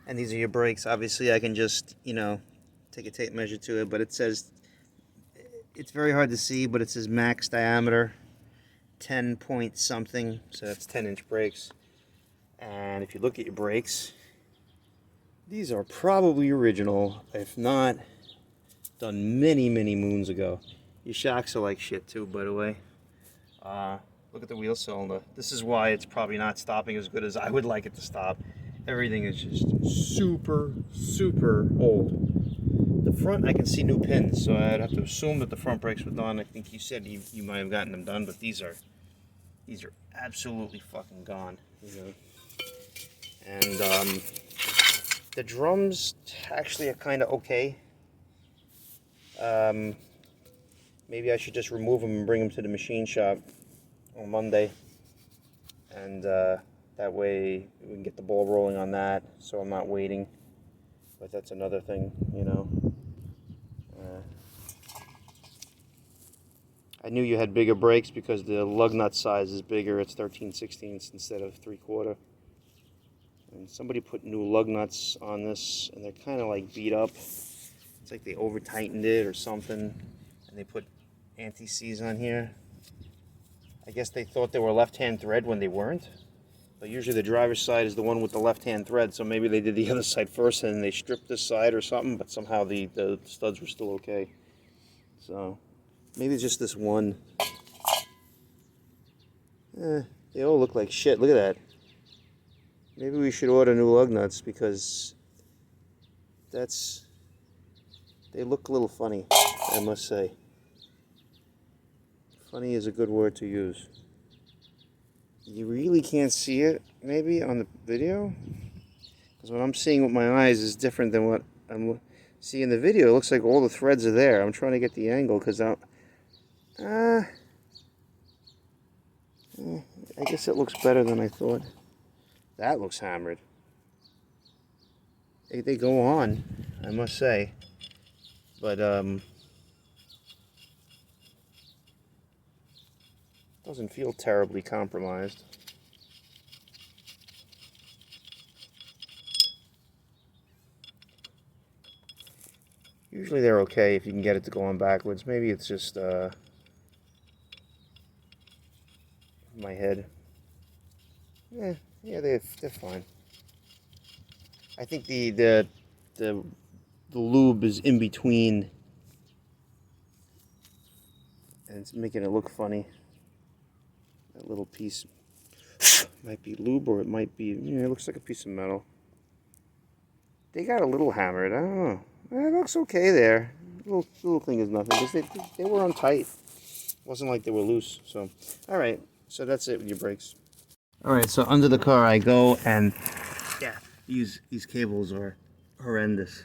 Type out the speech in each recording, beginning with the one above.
And these are your brakes. Obviously, I can just, take a tape measure to it, but it says, it's very hard to see, but it says max diameter, 10 point something, so that's 10-inch brakes. And if you look at your brakes, these are probably original, if not done many, many moons ago. Your shocks are like shit too, by the way. Look at the wheel cylinder. This is why it's probably not stopping as good as I would like it to stop. Everything is just super, super old. The front, I can see new pins, so I'd have to assume that the front brakes were done. I think you said you might have gotten them done, but these are absolutely fucking gone. And the drums actually are kind of okay. Maybe I should just remove them and bring them to the machine shop on Monday, and that way we can get the ball rolling on that, so I'm not waiting. But that's another thing, I knew you had bigger brakes because the lug nut size is bigger. It's 13/16 instead of 3/4. And somebody put new lug nuts on this, and they're kind of like beat up. It's like they over tightened it or something, and they put anti-seize on here. I guess they thought they were left-hand thread when they weren't. But usually the driver's side is the one with the left-hand thread, so maybe they did the other side first and then they stripped this side or something, but somehow the studs were still okay. So maybe it's just this one. They all look like shit. Look at that. Maybe we should order new lug nuts because they look a little funny, I must say. Funny is a good word to use. You really can't see it, maybe, on the video? Because what I'm seeing with my eyes is different than what I'm seeing in the video. It looks like all the threads are there. I'm trying to get the angle because I guess it looks better than I thought. That looks hammered. They go on, I must say. But, doesn't feel terribly compromised. Usually they're okay if you can get it to go on backwards. Maybe it's just my head. Yeah, they're fine. I think the lube is in between, and it's making it look funny. That little piece might be lube, or it might be, it looks like a piece of metal. They got a little hammered. I don't know. It looks okay there. Little thing is nothing, because they were on tight. It wasn't like they were loose. So, all right. So that's it with your brakes. All right. So under the car I go, and yeah, these cables are horrendous.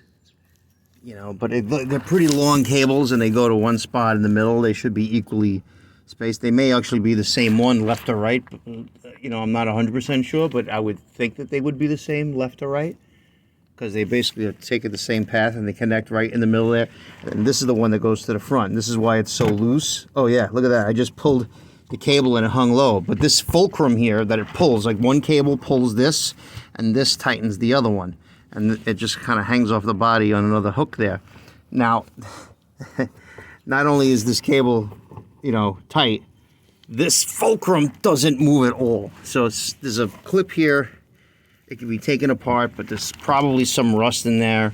But they're pretty long cables, and they go to one spot in the middle. They should be equally spaced. They may actually be the same one, left or right. I'm not 100% sure, but I would think that they would be the same, left or right, because they basically are taking the same path, and they connect right in the middle there. And this is the one that goes to the front. This is why it's so loose. Oh, yeah, look at that. I just pulled the cable, and it hung low. But this fulcrum here that it pulls, like one cable pulls this, and this tightens the other one. And it just kind of hangs off the body on another hook there. Now, not only is this cable, tight, this fulcrum doesn't move at all. So there's a clip here. It can be taken apart, but there's probably some rust in there.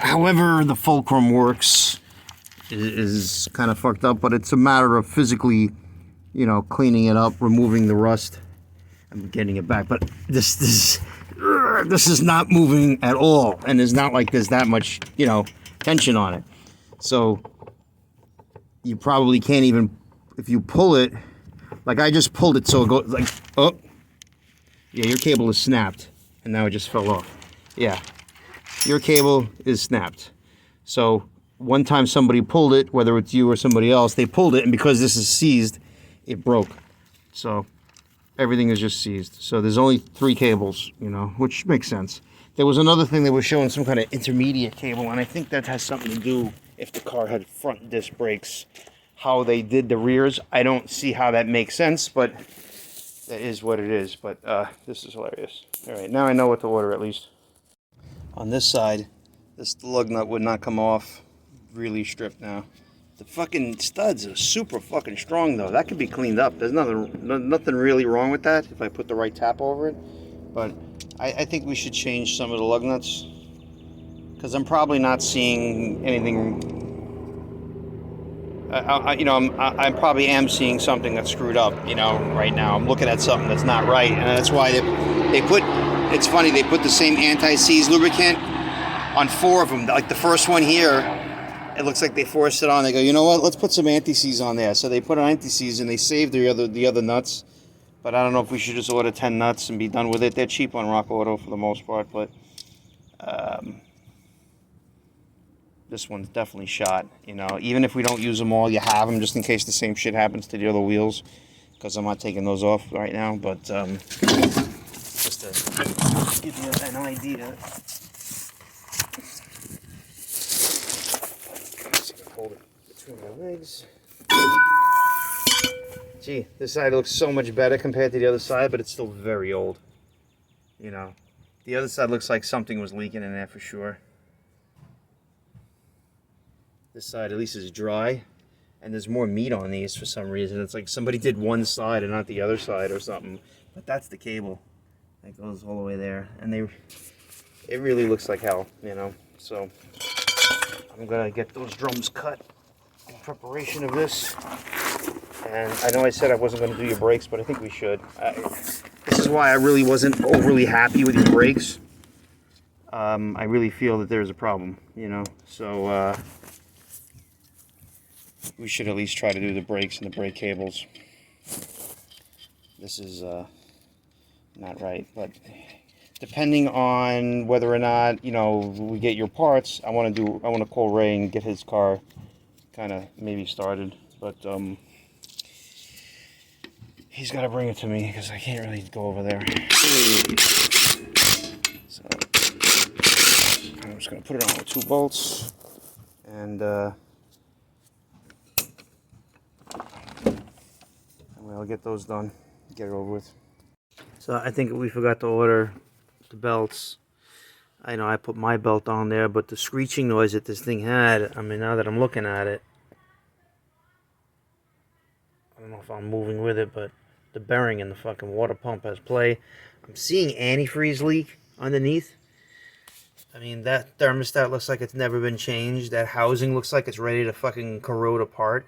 However the fulcrum works is kind of fucked up, but it's a matter of physically, cleaning it up, removing the rust, and getting it back. But this is not moving at all, and it's not like there's that much, tension on it. So you probably can't even, if you pull it, like I just pulled it so it goes like, oh, yeah, your cable is snapped, and now it just fell off. Yeah, your cable is snapped. So one time somebody pulled it, whether it's you or somebody else, they pulled it, and because this is seized, it broke. So everything is just seized. So there's only 3 cables, which makes sense. There was another thing that was showing some kind of intermediate cable, and I think that has something to do if the car had front disc brakes, how they did the rears. I don't see how that makes sense, but that is what it is. But this is hilarious. All right, now I know what to order at least. On this side, this lug nut would not come off. Really stripped now. The fucking studs are super fucking strong though. That could be cleaned up. There's nothing really wrong with that if I put the right tap over it. But I think we should change some of the lug nuts, because I'm probably not seeing anything. I probably am seeing something that's screwed up. Right now I'm looking at something that's not right, and that's why they put. It's funny, they put the same anti-seize lubricant on 4 of them. Like the first one here, it looks like they forced it on. They go, you know what? Let's put some anti-seize on there. So they put an anti-seize and they saved the other nuts. But I don't know if we should just order 10 nuts and be done with it. They're cheap on Rock Auto for the most part, but this one's definitely shot. Even if we don't use them all, you have them just in case the same shit happens to the other wheels, because I'm not taking those off right now. But just to give you an idea. Hold it between my legs. Gee, this side looks so much better compared to the other side, but it's still very old. The other side looks like something was leaking in there for sure. This side at least is dry, and there's more meat on these for some reason. It's like somebody did one side and not the other side or something. But that's the cable that goes all the way there, and it really looks like hell, So I'm gonna get those drums cut in preparation of this. And I know I said I wasn't going to do your brakes, but I think we should. This is why I really wasn't overly happy with your brakes. I really feel that there's a problem, So we should at least try to do the brakes and the brake cables. This is not right, but depending on whether or not we get your parts, I want to call Ray and get his car kind of maybe started, but he's got to bring it to me because I can't really go over there. So I'm just going to put it on with 2 bolts, and I'll get those done, get it over with. So I think we forgot to order the belts. I know I put my belt on there, but the screeching noise that this thing had, now that I'm looking at it, I don't know if I'm moving with it, but the bearing in the fucking water pump has play. I'm seeing antifreeze leak underneath. That thermostat looks like it's never been changed. That housing looks like it's ready to fucking corrode apart.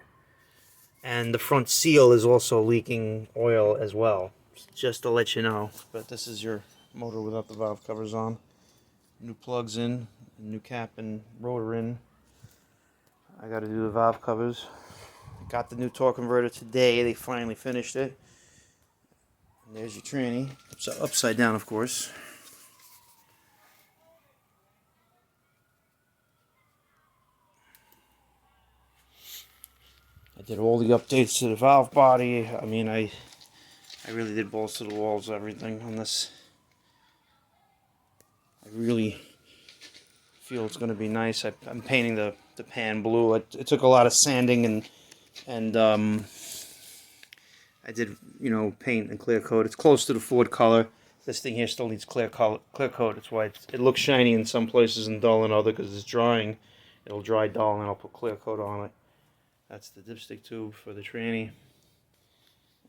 And the front seal is also leaking oil as well, just to let you know. But this is your motor without the valve covers on. New plugs in, new cap and rotor in. I got to do the valve covers. Got the new torque converter today. They finally finished it. And there's your tranny. So upside down, of course. I did all the updates to the valve body. I really did balls to the walls, everything on this. I really feel it's going to be nice. I'm painting the pan blue. It took a lot of sanding and I did, paint and clear coat. It's close to the Ford color. This thing here still needs clear coat. That's why it looks shiny in some places and dull in other, because it's drying. It'll dry dull, and then I'll put clear coat on it. That's the dipstick tube for the tranny.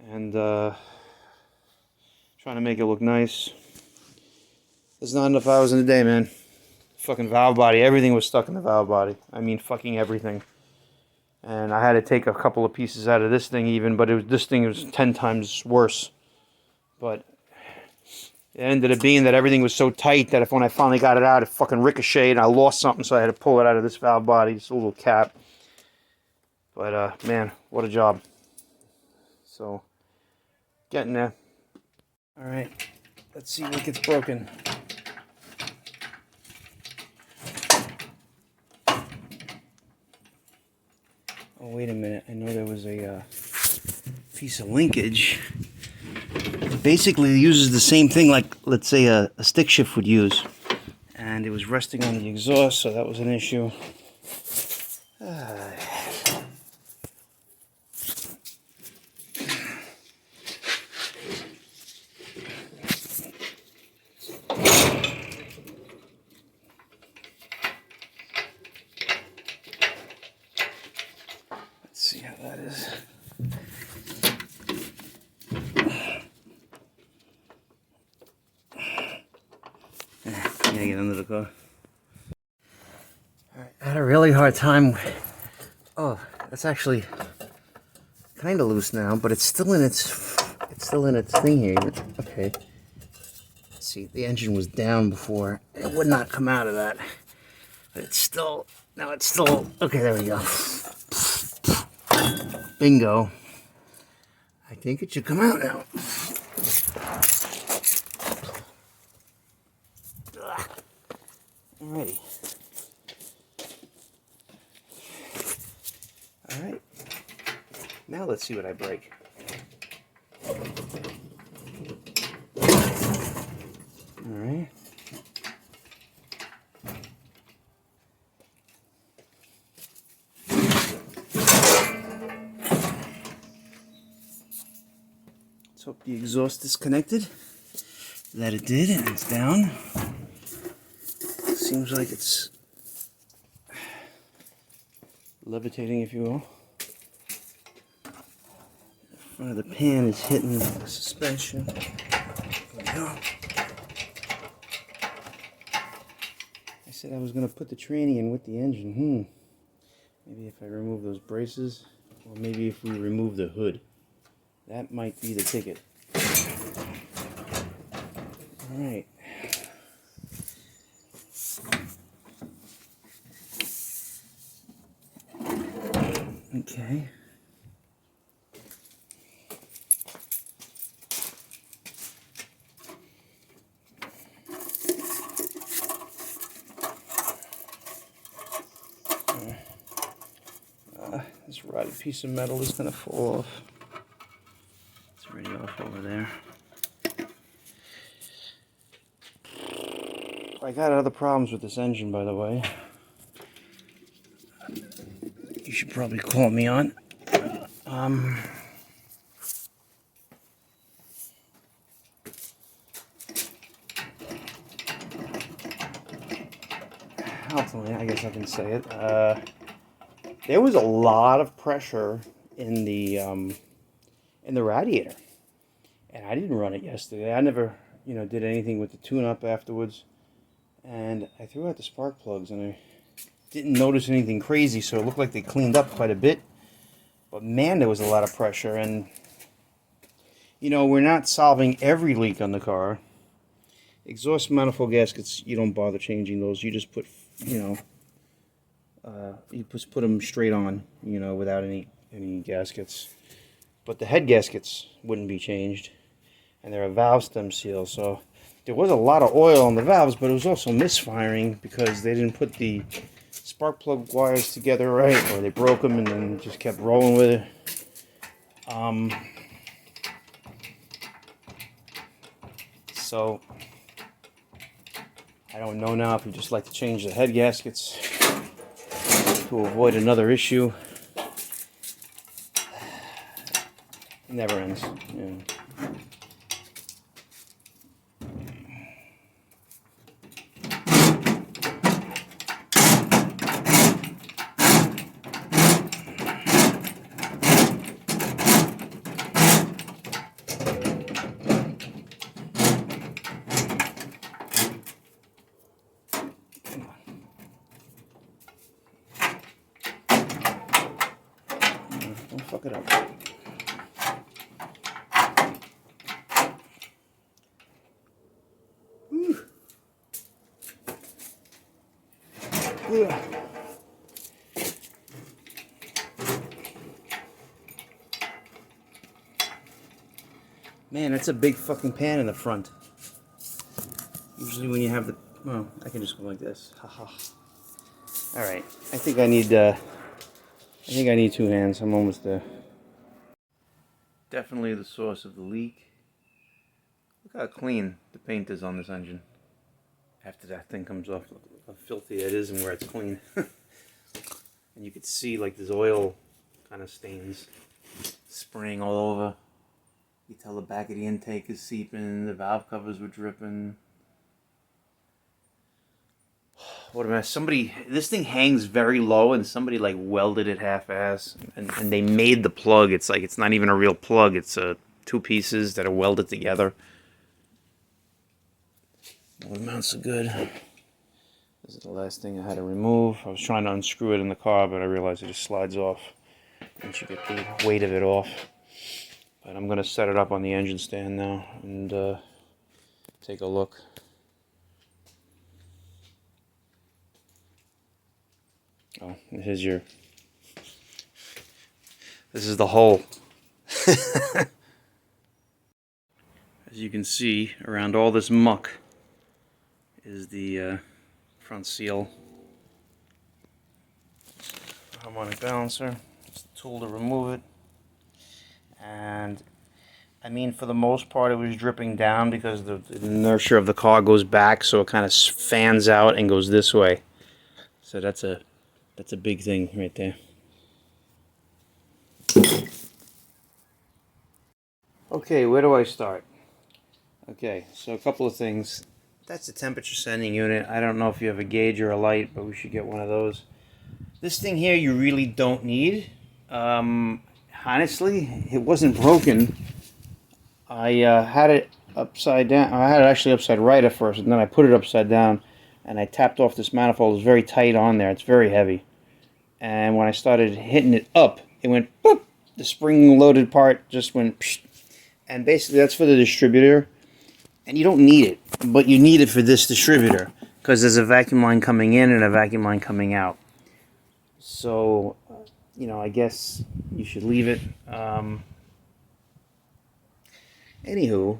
And trying to make it look nice. There's not enough hours in the day, man. Fucking valve body. Everything was stuck in the valve body. Fucking everything. And I had to take a couple of pieces out of this thing even, but this thing was 10 times worse. But it ended up being that everything was so tight that when I finally got it out, it fucking ricocheted and I lost something, so I had to pull it out of this valve body, this little cap. But man, what a job. So, getting there. Alright, let's see what gets broken. Oh, wait a minute. I know there was a piece of linkage. It basically uses the same thing like, let's say, a stick shift would use. And it was resting on the exhaust, so that was an issue. that is. I'm gonna get under the car. Alright, I had a really hard time. Oh, it's actually kind of loose now, but it's still in its thing here. Okay. Let's see, the engine was down before. It would not come out of that. But it's still, now it's still, okay, there we go. Bingo. I think it should come out now. Alrighty. Alright. Now let's see what I break. Alright. Let's hope the exhaust is connected. That it did, and it's down. Seems like it's levitating, if you will. The front of the pan is hitting the suspension. There we go. I said I was going to put the tranny in with the engine. Maybe if I remove those braces, or maybe if we remove the hood. That might be the ticket. Alright. Okay. This rotted piece of metal is going to fall off. It's already off over there. I got other problems with this engine, by the way. You should probably call me on. Ultimately, I guess I can say it. There was a lot of pressure in the radiator, and I didn't run it yesterday. I never, did anything with the tune-up afterwards, and I threw out the spark plugs, and I didn't notice anything crazy, so it looked like they cleaned up quite a bit. But man, there was a lot of pressure, and we're not solving every leak on the car. Exhaust manifold gaskets, you don't bother changing those. You just put, you just put them straight on, without any gaskets. But the head gaskets wouldn't be changed, and they're a valve stem seal. So there was a lot of oil on the valves, but it was also misfiring because they didn't put the spark plug wires together right, or they broke them and then just kept rolling with it. So I don't know now if you just like to change the head gaskets to avoid another issue. It never ends. Yeah. Don't fuck it up. Man, that's a big fucking pan in the front. Usually when you have the... Well, I can just go like this. Haha. Alright, I think I need 2 hands. I'm almost there. Definitely the source of the leak. Look how clean the paint is on this engine. After that thing comes off, look how filthy it is and where it's clean. And you could see like this oil kind of stains spraying all over. You tell the back of the intake is seeping, the valve covers were dripping. what am I? Somebody, this thing hangs very low, and somebody like welded it half-ass, and they made the plug. It's like it's not even a real plug. It's two pieces that are welded together. What amounts of good? This is the last thing I had to remove. I was trying to unscrew it in the car, but I realized it just slides off once you get the weight of it off. But I'm gonna set it up on the engine stand now and take a look. Oh, here's your. This is the hole. As you can see, around all this muck is the front seal. Harmonic balancer. It's the tool to remove it. And I mean, for the most part, it was dripping down because the inertia of the car goes back, so it kind of fans out and goes this way. So that's a big thing right there. Okay, where do I start? Okay, so a couple of things. That's a temperature sending unit. I don't know if you have a gauge or a light, but we should get one of those. This thing here you really don't need. Honestly, it wasn't broken. I had it upside down. I had it actually upside right at first, and then I put it upside down, and I tapped off this manifold. It was very tight on there. It's very heavy. And when I started hitting it up, it went boop. The spring-loaded part just went psh. And basically that's for the distributor. And you don't need it, but you need it for this distributor because there's a vacuum line coming in and a vacuum line coming out. So, you know, I guess you should leave it. Anywho,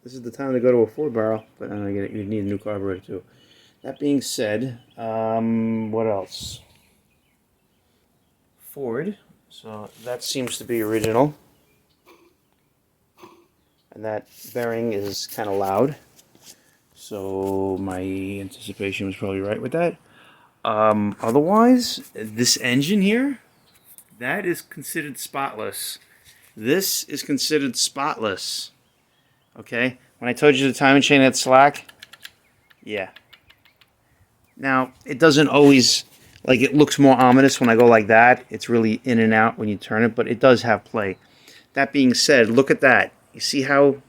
this is the time to go to a 4-barrel, but I know you need a new carburetor too. That being said, what else? Ford. So that seems to be original. And that bearing is kind of loud. So my anticipation was probably right with that. Otherwise, this engine here, that is considered spotless. This is considered spotless. Okay? When I told you the timing chain had slack, yeah. Now, it doesn't always, like, it looks more ominous when I go like that. It's really in and out when you turn it, but it does have play. That being said, look at that. You see how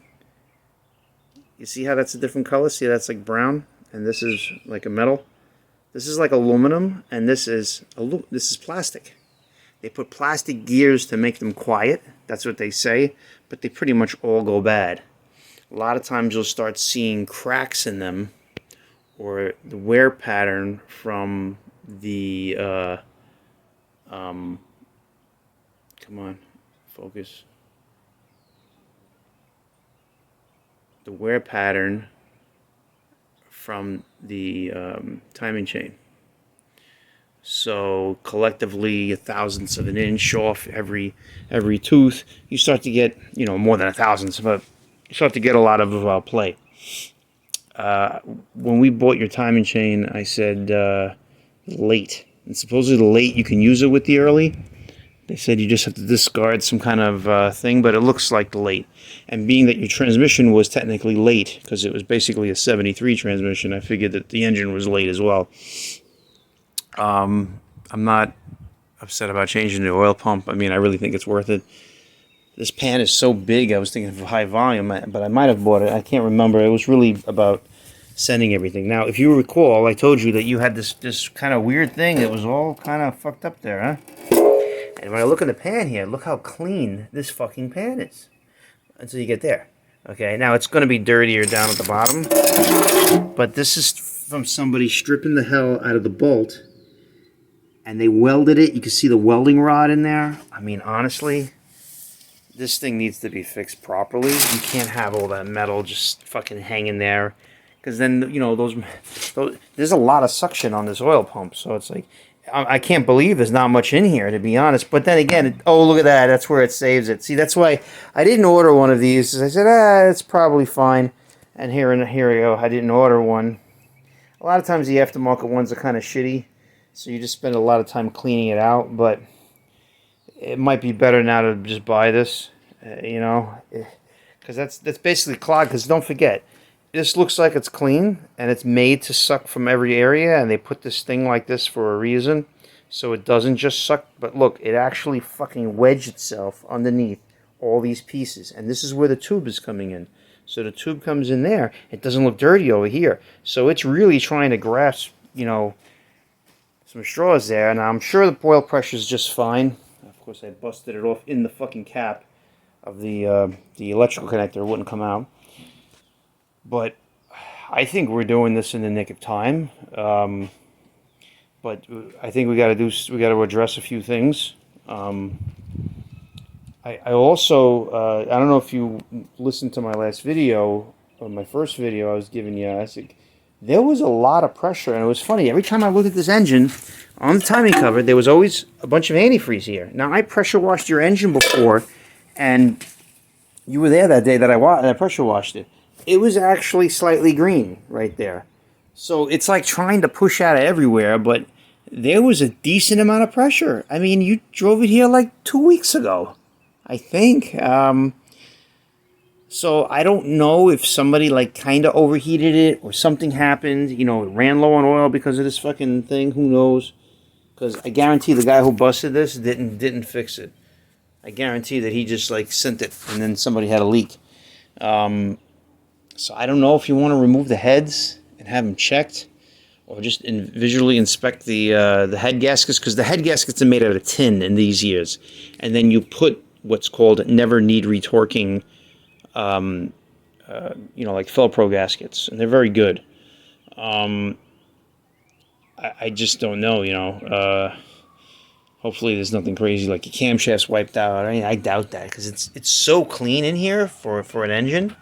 that's a different color? See, that's like brown, and this is like a metal. This is like aluminum, and this is plastic. They put plastic gears to make them quiet. That's what they say, but they pretty much all go bad. A lot of times you'll start seeing cracks in them, or the wear pattern from the come on, focus. The wear pattern from the timing chain. So collectively, 1/1000th of an inch off every tooth. You start to get, you know, more than 1/1000th, but you start to get a lot of play. When we bought your timing chain, I said late. And supposedly the late you can use it with the early. They said you just have to discard some kind of thing, but it looks like the late. And being that your transmission was technically late, because it was basically a 73 transmission, I figured that the engine was late as well. I'm not upset about changing the oil pump. I mean, I really think it's worth it. This pan is so big, I was thinking of high volume, but I might have bought it. I can't remember. It was really about sending everything. Now, if you recall, I told you that you had this kind of weird thing that was all kind of fucked up there, huh? And when I look at the pan here, look how clean this fucking pan is. Until you get there. Okay, now it's going to be dirtier down at the bottom. But this is from somebody stripping the hell out of the bolt. And they welded it. You can see the welding rod in there. I mean, honestly, this thing needs to be fixed properly. You can't have all that metal just fucking hanging there. Because then, you know, there's a lot of suction on this oil pump. So it's like, I can't believe there's not much in here, to be honest. But then again, oh, look at that. That's where it saves it. See, that's why I didn't order one of these. I said, it's probably fine. And here we go. I didn't order one. A lot of times the aftermarket ones are kind of shitty. So you just spend a lot of time cleaning it out. But it might be better now to just buy this, you know. Because that's basically clogged. Because don't forget, this looks like it's clean, and it's made to suck from every area, and they put this thing like this for a reason, so it doesn't just suck, but look, it actually fucking wedged itself underneath all these pieces, and this is where the tube is coming in. So the tube comes in there, it doesn't look dirty over here, so it's really trying to grasp, you know, some straws there, and I'm sure the oil pressure is just fine. Of course, I busted it off in the fucking cap of the electrical connector. It wouldn't come out. But I think we're doing this in the nick of time. But I think we got to address a few things. I also I don't know if you listened to my last video or my first video I was giving you. I said there was a lot of pressure, and it was funny. Every time I looked at this engine on the timing cover, there was always a bunch of antifreeze here. Now I pressure washed your engine before, and you were there that day that I pressure washed it. It was actually slightly green right there. So it's like trying to push out of everywhere, but there was a decent amount of pressure. I mean, you drove it here like 2 weeks ago, I think. So I don't know if somebody like kind of overheated it or something happened. You know, it ran low on oil because of this fucking thing. Who knows? Because I guarantee the guy who busted this didn't fix it. I guarantee that he just like sent it and then somebody had a leak. So I don't know if you want to remove the heads and have them checked, or just visually inspect the head gaskets, because the head gaskets are made out of tin in these years, and then you put what's called never need retorquing, you know, like Felpro gaskets, and they're very good. I just don't know, you know. Hopefully there's nothing crazy like your camshaft's wiped out. I mean, I doubt that, because it's so clean in here for an engine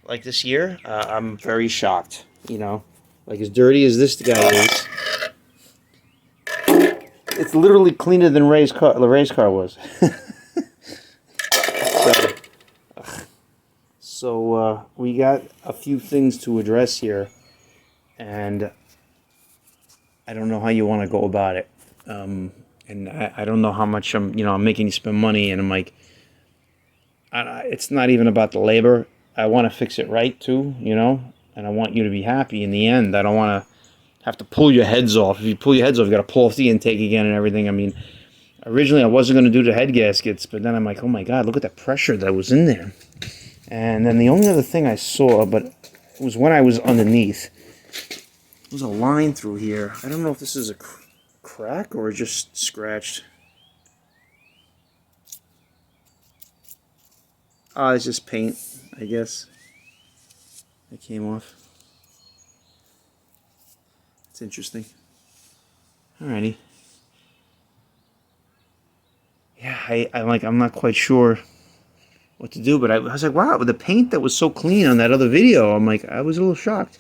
like this year. I'm very shocked, you know. Like, as dirty as this guy is, it's literally cleaner than the Ray's car was. So we got a few things to address here, and I don't know how you want to go about it. And I don't know how much I'm making you spend money, and I'm like, it's not even about the labor. I want to fix it right too, you know, and I want you to be happy in the end. I don't want to have to pull your heads off. If you pull your heads off, you got to pull off the intake again and everything. I mean, originally I wasn't going to do the head gaskets, but then I'm like, oh my God, look at that pressure that was in there. And then the only other thing I saw, but it was when I was underneath, there was a line through here. I don't know if this is a crack or just scratched. It's just paint, I guess. It came off. It's interesting. Alrighty. Yeah, I'm not quite sure what to do, but I was like, wow, the paint that was so clean on that other video, I'm like, I was a little shocked.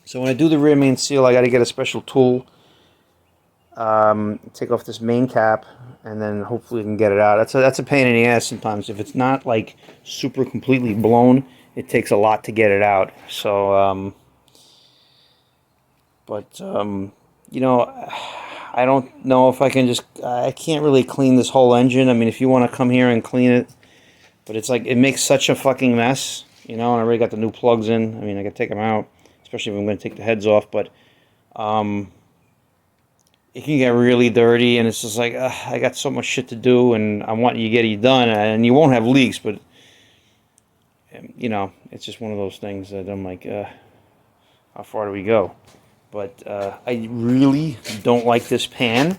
So when I do the rear main seal, I got to get a special tool, take off this main cap, and then hopefully we can get it out. That's a pain in the ass sometimes. If it's not like super completely blown, it takes a lot to get it out. So, you know, I don't know if I can I can't really clean this whole engine. I mean, if you want to come here and clean it, but it's like, it makes such a fucking mess, you know, and I already got the new plugs in. I mean, I can take them out, especially if I'm going to take the heads off, but, it can get really dirty, and it's just like, I got so much shit to do, and I want you to get it done, and you won't have leaks, but, you know, it's just one of those things that I'm like, how far do we go? But I really don't like this pan.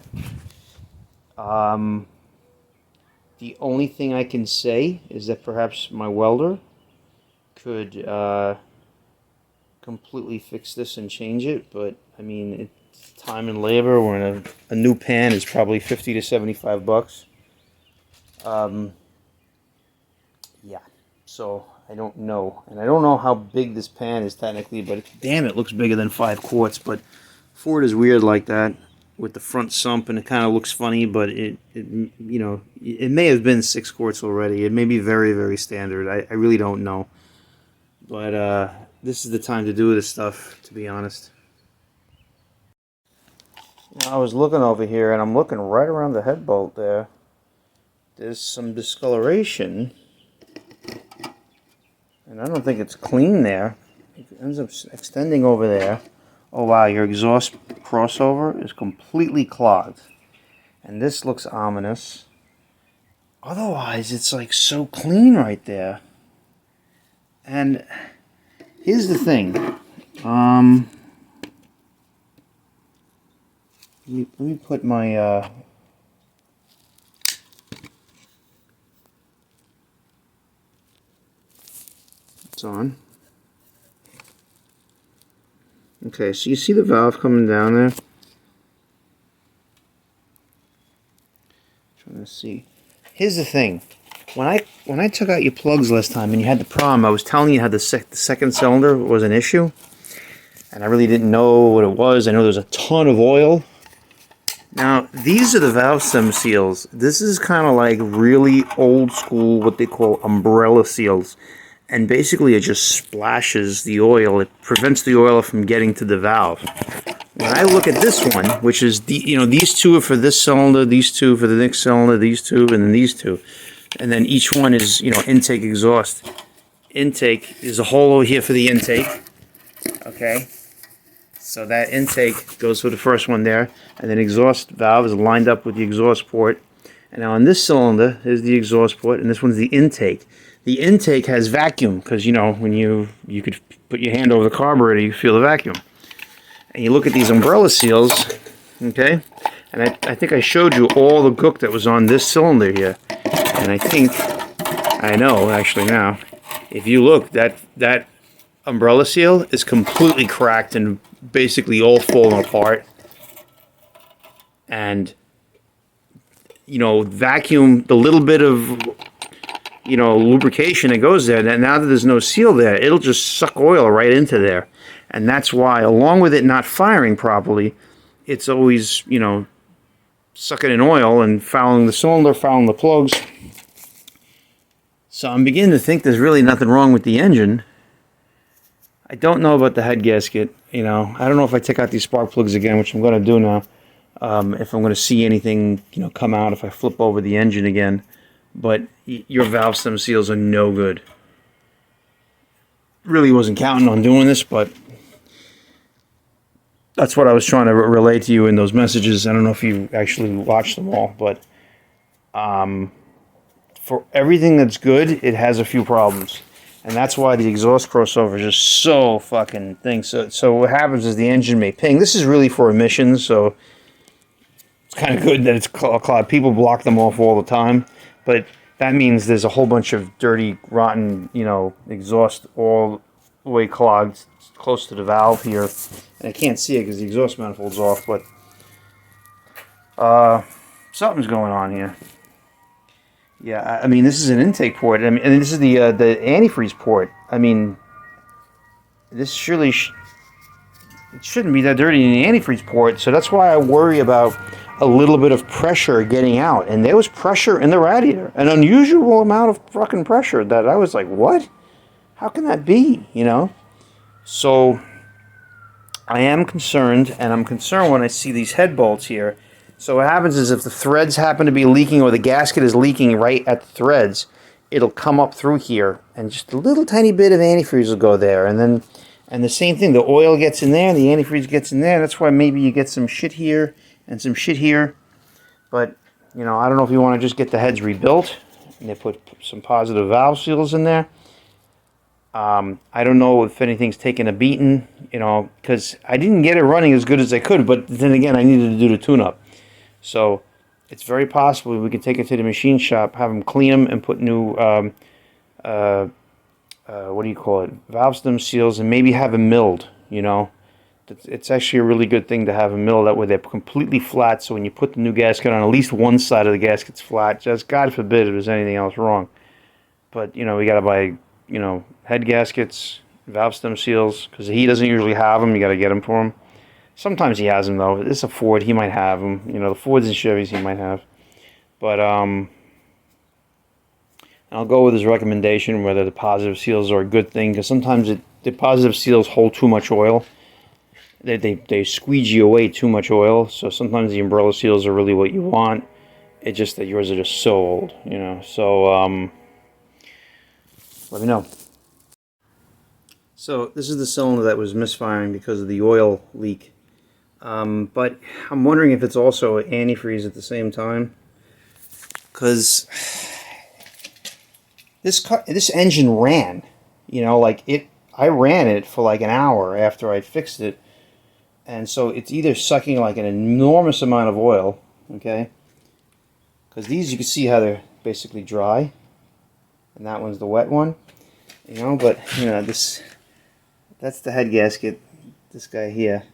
The only thing I can say is that perhaps my welder could completely fix this and change it, but, I mean, time and labor, where a new pan is probably 50 to 75 bucks. Yeah, so I don't know, and I don't know how big this pan is technically, but damn, it looks bigger than 5 quarts. But Ford is weird like that with the front sump, and it kind of looks funny, but it you know, it may have been 6 quarts already. It may be very, very standard. I really don't know, but this is the time to do this stuff, to be honest. I was looking over here, and I'm looking right around the head bolt there. There's some discoloration And I don't think it's clean there. It ends up extending over there. Oh wow, your exhaust crossover is completely clogged. And this looks ominous. Otherwise, it's like so clean right there. And here's the thing. Let me put my it's on. Okay, so you see the valve coming down there? Trying to see. Here's the thing. When I took out your plugs last time and you had the problem, I was telling you how the second cylinder was an issue. And I really didn't know what it was. I know there's a ton of oil. Now, these are the valve stem seals. This is kind of like really old school, what they call umbrella seals. And basically it just splashes the oil. It prevents the oil from getting to the valve. When I look at this one, which is, these two are for this cylinder, these two for the next cylinder, these two, and then these two. And then each one is, intake, exhaust. Intake is a hole over here for the intake. Okay? So that intake goes for the first one there. And then exhaust valve is lined up with the exhaust port. And now on this cylinder is the exhaust port, and this one's the intake. The intake has vacuum, because, when you could put your hand over the carburetor, you feel the vacuum. And you look at these umbrella seals, okay? And I think I showed you all the gook that was on this cylinder here. And I know, actually now, if you look, that umbrella seal is completely cracked and basically all falling apart. And, vacuum, the little bit of, lubrication that goes there, that now that there's no seal there, it'll just suck oil right into there. And that's why, along with it not firing properly, it's always, sucking in oil and fouling the cylinder, fouling the plugs. So I'm beginning to think there's really nothing wrong with the engine. I don't know about the head gasket. I don't know if I take out these spark plugs again, which I'm going to do now. If I'm going to see anything, come out if I flip over the engine again. But your valve stem seals are no good. Really wasn't counting on doing this, but that's what I was trying to relay to you in those messages. I don't know if you actually watched them all, but for everything that's good, it has a few problems. And that's why the exhaust crossover is just so fucking thing. So what happens is the engine may ping. This is really for emissions, so it's kind of good that it's clogged. People block them off all the time, but that means there's a whole bunch of dirty, rotten, exhaust all the way clogged close to the valve here. And I can't see it because the exhaust manifold's off, but something's going on here. Yeah, I mean, this is an intake port. I mean, and this is the antifreeze port. I mean, this surely it shouldn't be that dirty in the antifreeze port. So that's why I worry about a little bit of pressure getting out. And there was pressure in the radiator, an unusual amount of fucking pressure that I was like, what? How can that be? So I am concerned, and I'm concerned when I see these head bolts here. So what happens is if the threads happen to be leaking or the gasket is leaking right at the threads, it'll come up through here and just a little tiny bit of antifreeze will go there. And the same thing, the oil gets in there, the antifreeze gets in there. That's why maybe you get some shit here and some shit here. But, I don't know if you want to just get the heads rebuilt and they put some positive valve seals in there. I don't know if anything's taken a beating, because I didn't get it running as good as I could, but then again, I needed to do the tune-up. So it's very possible we can take it to the machine shop, have them clean them, and put new, what do you call it, valve stem seals, and maybe have them milled, It's actually a really good thing to have them milled. That way they're completely flat, so when you put the new gasket on, at least one side of the gasket's flat. Just God forbid if there's anything else wrong. But, we got to buy, head gaskets, valve stem seals, because he doesn't usually have them. You got to get them for him. Sometimes he has them, though. It's a Ford. He might have them. The Fords and Chevys he might have. But I'll go with his recommendation whether the positive seals are a good thing, because sometimes the positive seals hold too much oil. They squeegee away too much oil, so sometimes the umbrella seals are really what you want. It's just that yours are just so old, So let me know. So this is the cylinder that was misfiring because of the oil leak. But I'm wondering if it's also antifreeze at the same time, because this engine ran, you know, like I ran it for like an hour after I fixed it, and so it's either sucking like an enormous amount of oil, okay, because these you can see how they're basically dry, and that one's the wet one, you know, but you know, that's the head gasket, this guy here.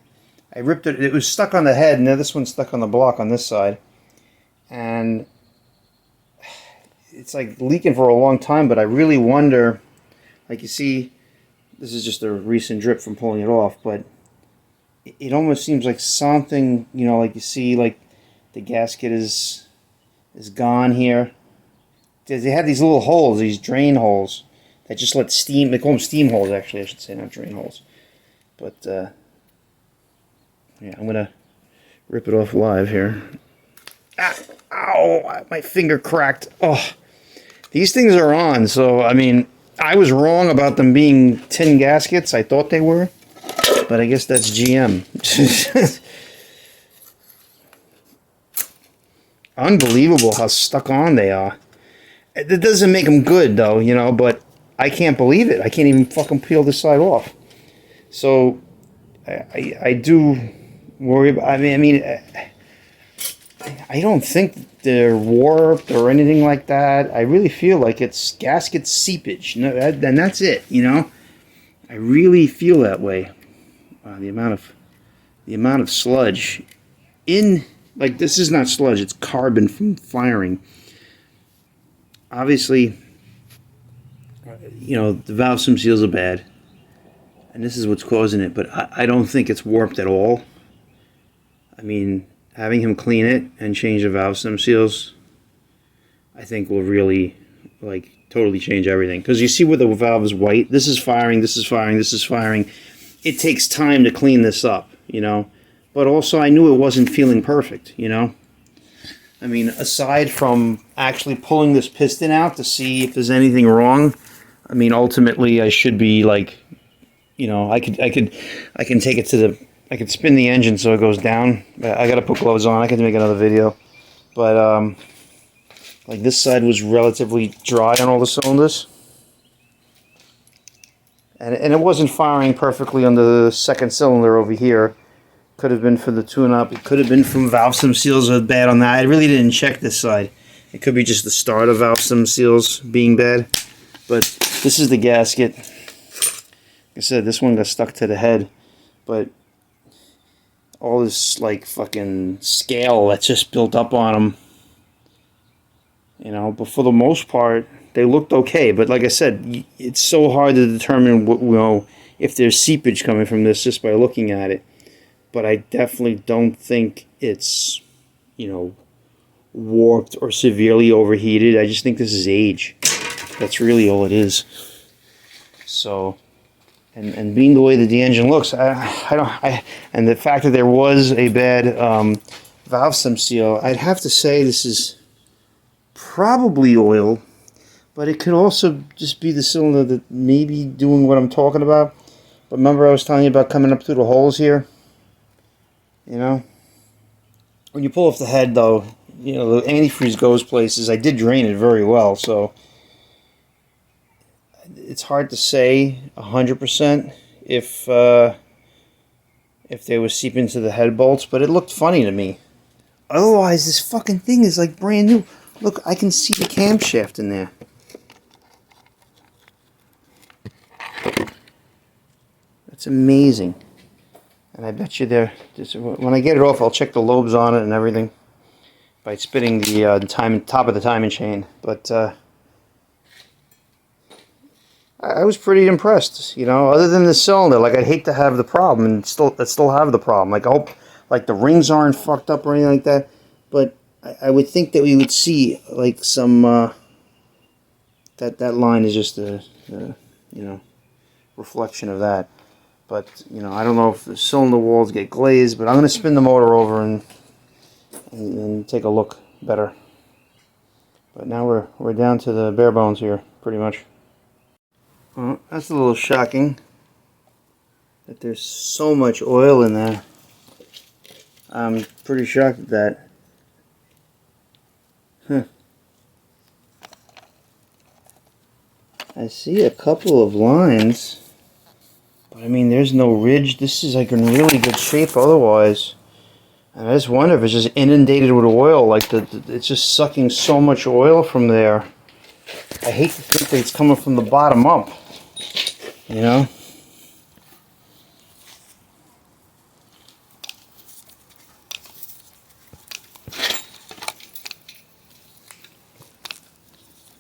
I ripped it, it was stuck on the head, and now this one's stuck on the block on this side, and it's like leaking for a long time, but I really wonder, like you see, this is just a recent drip from pulling it off, but it almost seems like something, you know, like you see, like the gasket is gone here. They have these little holes, these drain holes, that just let steam, they call them steam holes actually, I should say, not drain holes. But, yeah, I'm going to rip it off live here. Ah, ow, my finger cracked. Oh, these things are on, so, I mean, I was wrong about them being tin gaskets. I thought they were, but I guess that's GM. Unbelievable how stuck on they are. It doesn't make them good, though, you know, but I can't believe it. I can't even fucking peel this side off. So, I do worry about, I mean, I don't think they're warped or anything like that. I really feel like it's gasket seepage. No, and that's it, you know? I really feel that way. Wow, the amount of sludge in, like, this is not sludge, it's carbon from firing. Obviously, you know, the valve stem seals are bad, and this is what's causing it, but I don't think it's warped at all. I mean, having him clean it and change the valve stem seals, I think will really, like, totally change everything. Because you see where the valve is white? This is firing, this is firing, this is firing. It takes time to clean this up, you know? But also, I knew it wasn't feeling perfect, you know? I mean, aside from actually pulling this piston out to see if there's anything wrong, I mean, ultimately, I should be, like, you know, I can take it to the, I could spin the engine so it goes down. I gotta put gloves on. I could make another video. But, like this side was relatively dry on all the cylinders. And it wasn't firing perfectly on the second cylinder over here. Could have been for the tune-up. It could have been from valve stem seals are bad on that. I really didn't check this side. It could be just the start of valve stem seals being bad. But this is the gasket. Like I said, this one got stuck to the head. But all this, like, fucking scale that's just built up on them. You know, but for the most part, they looked okay. But like I said, it's so hard to determine what, you know, if there's seepage coming from this just by looking at it. But I definitely don't think it's, you know, warped or severely overheated. I just think this is age. That's really all it is. So, and being the way that the engine looks, and the fact that there was a bad valve stem seal, I'd have to say this is probably oil, but it could also just be the cylinder that may be doing what I'm talking about. But remember I was telling you about coming up through the holes here? You know? When you pull off the head, though, you know, the antifreeze goes places. I did drain it very well, so it's hard to say 100% if they were seeping into the head bolts, but it looked funny to me. Otherwise, this fucking thing is like brand new. Look, I can see the camshaft in there. That's amazing. And I bet you when I get it off, I'll check the lobes on it and everything by spinning the top of the timing chain. But I was pretty impressed, you know. Other than the cylinder, like, I'd hate to have the problem and still have the problem. Like, I hope, like, the rings aren't fucked up or anything like that. But I would think that we would see, like, some that line is just a you know, reflection of that. But, you know, I don't know if the cylinder walls get glazed, but I'm going to spin the motor over and take a look better. But now we're down to the bare bones here, pretty much. Well, that's a little shocking. that there's so much oil in there. I'm pretty shocked at that. Huh. I see a couple of lines, but I mean, there's no ridge. This is like in really good shape otherwise. And I just wonder if it's just inundated with oil, like it's just sucking so much oil from there. I hate to think that it's coming from the bottom up, you know?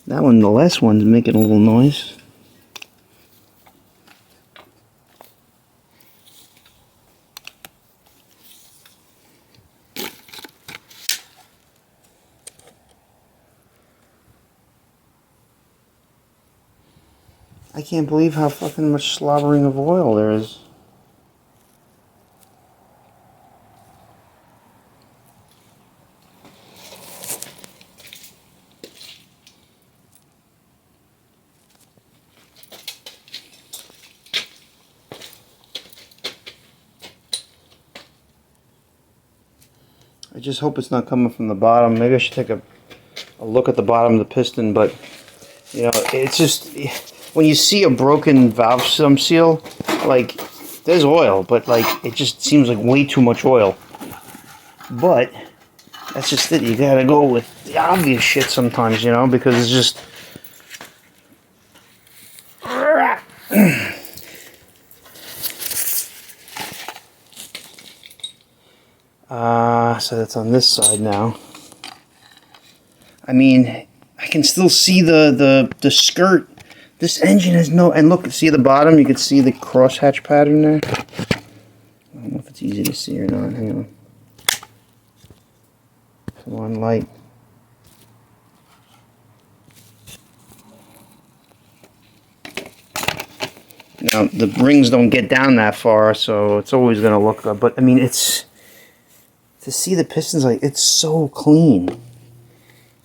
That one, the last one's making a little noise. I can't believe how fucking much slobbering of oil there is. I just hope it's not coming from the bottom. Maybe I should take a look at the bottom of the piston, but you know, it's just, when you see a broken valve stem seal, like, there's oil, but like, it just seems like way too much oil. But that's just it. You gotta go with the obvious shit sometimes, you know, because it's just so that's on this side now. I mean, I can still see the skirt. This engine has no, and look, see at the bottom, you can see the crosshatch pattern there. I don't know if it's easy to see or not. Hang on. Come on, light. Now, the rings don't get down that far, so it's always going to look good. But, I mean, it's, to see the pistons, like, it's so clean.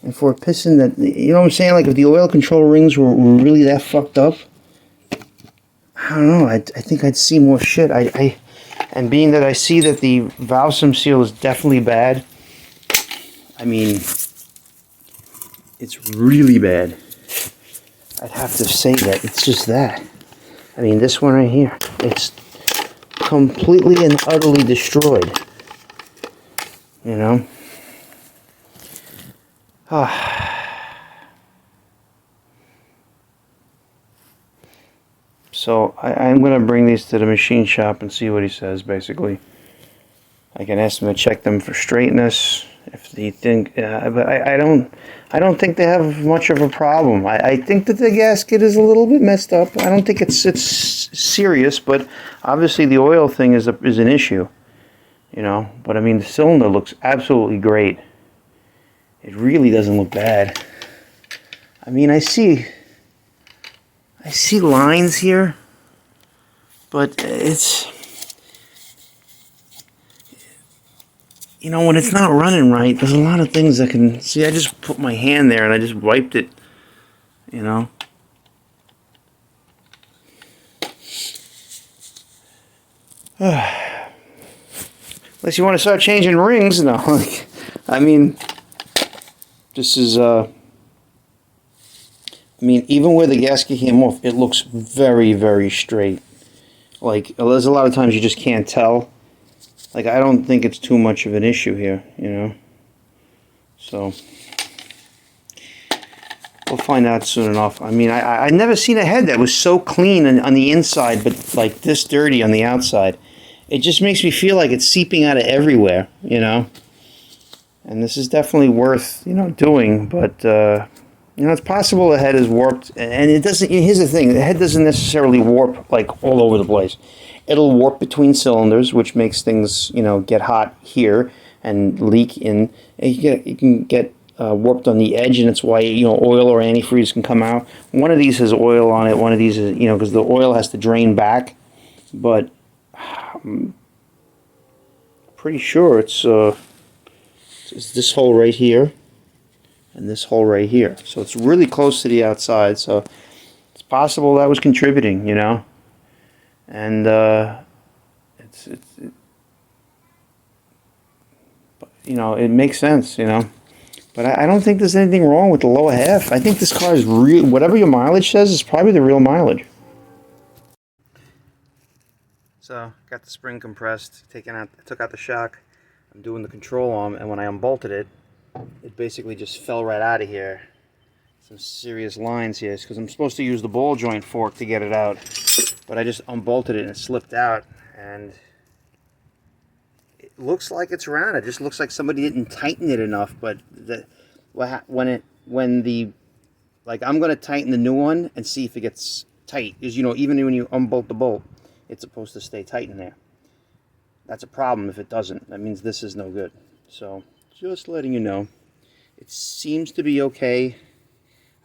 And for a piston that, you know what I'm saying? Like, if the oil control rings were really that fucked up, I don't know. I think I'd see more shit. And being that I see that the valve stem seal is definitely bad, I mean, it's really bad. I'd have to say that. It's just that. I mean, this one right here, it's completely and utterly destroyed. You know? So I'm going to bring these to the machine shop and see what he says, basically. I can ask him to check them for straightness, if they think, but I don't think they have much of a problem. I think that the gasket is a little bit messed up. I don't think it's serious, but obviously the oil thing is an issue, you know. But I mean, the cylinder looks absolutely great. It really doesn't look bad. I mean, I see lines here, but it's, you know, when it's not running right, there's a lot of things that can, see, I just put my hand there and I just wiped it, you know. Unless you want to start changing rings, no. Like, I mean, this is, I mean, even where the gasket came off, it looks very, very straight. Like, there's a lot of times you just can't tell. Like, I don't think it's too much of an issue here, you know. So, we'll find out soon enough. I mean, I never seen a head that was so clean on the inside, but like this dirty on the outside. It just makes me feel like it's seeping out of everywhere, you know. And this is definitely worth, you know, doing, but, you know, it's possible the head is warped, and it doesn't, here's the thing, the head doesn't necessarily warp, like, all over the place. It'll warp between cylinders, which makes things, you know, get hot here and leak in. And you can get warped on the edge, and it's why, you know, oil or antifreeze can come out. One of these has oil on it, one of these is, you know, because the oil has to drain back, but I'm pretty sure it's this hole right here and this hole right here. So it's really close to the outside, so it's possible that was contributing, you know. And you know, it makes sense, you know. But I don't think there's anything wrong with the lower half. I think this car is real. Whatever your mileage says is probably the real mileage. So, got the spring compressed, took out the shock. I'm doing the control arm, and when I unbolted it, it basically just fell right out of here. Some serious lines here, because I'm supposed to use the ball joint fork to get it out. But I just unbolted it and it slipped out, and it looks like it's round. It just looks like somebody didn't tighten it enough. But I'm gonna tighten the new one and see if it gets tight. Because, you know, even when you unbolt the bolt, it's supposed to stay tight in there. That's a problem if it doesn't. That means this is no good. So just letting you know. It seems to be okay.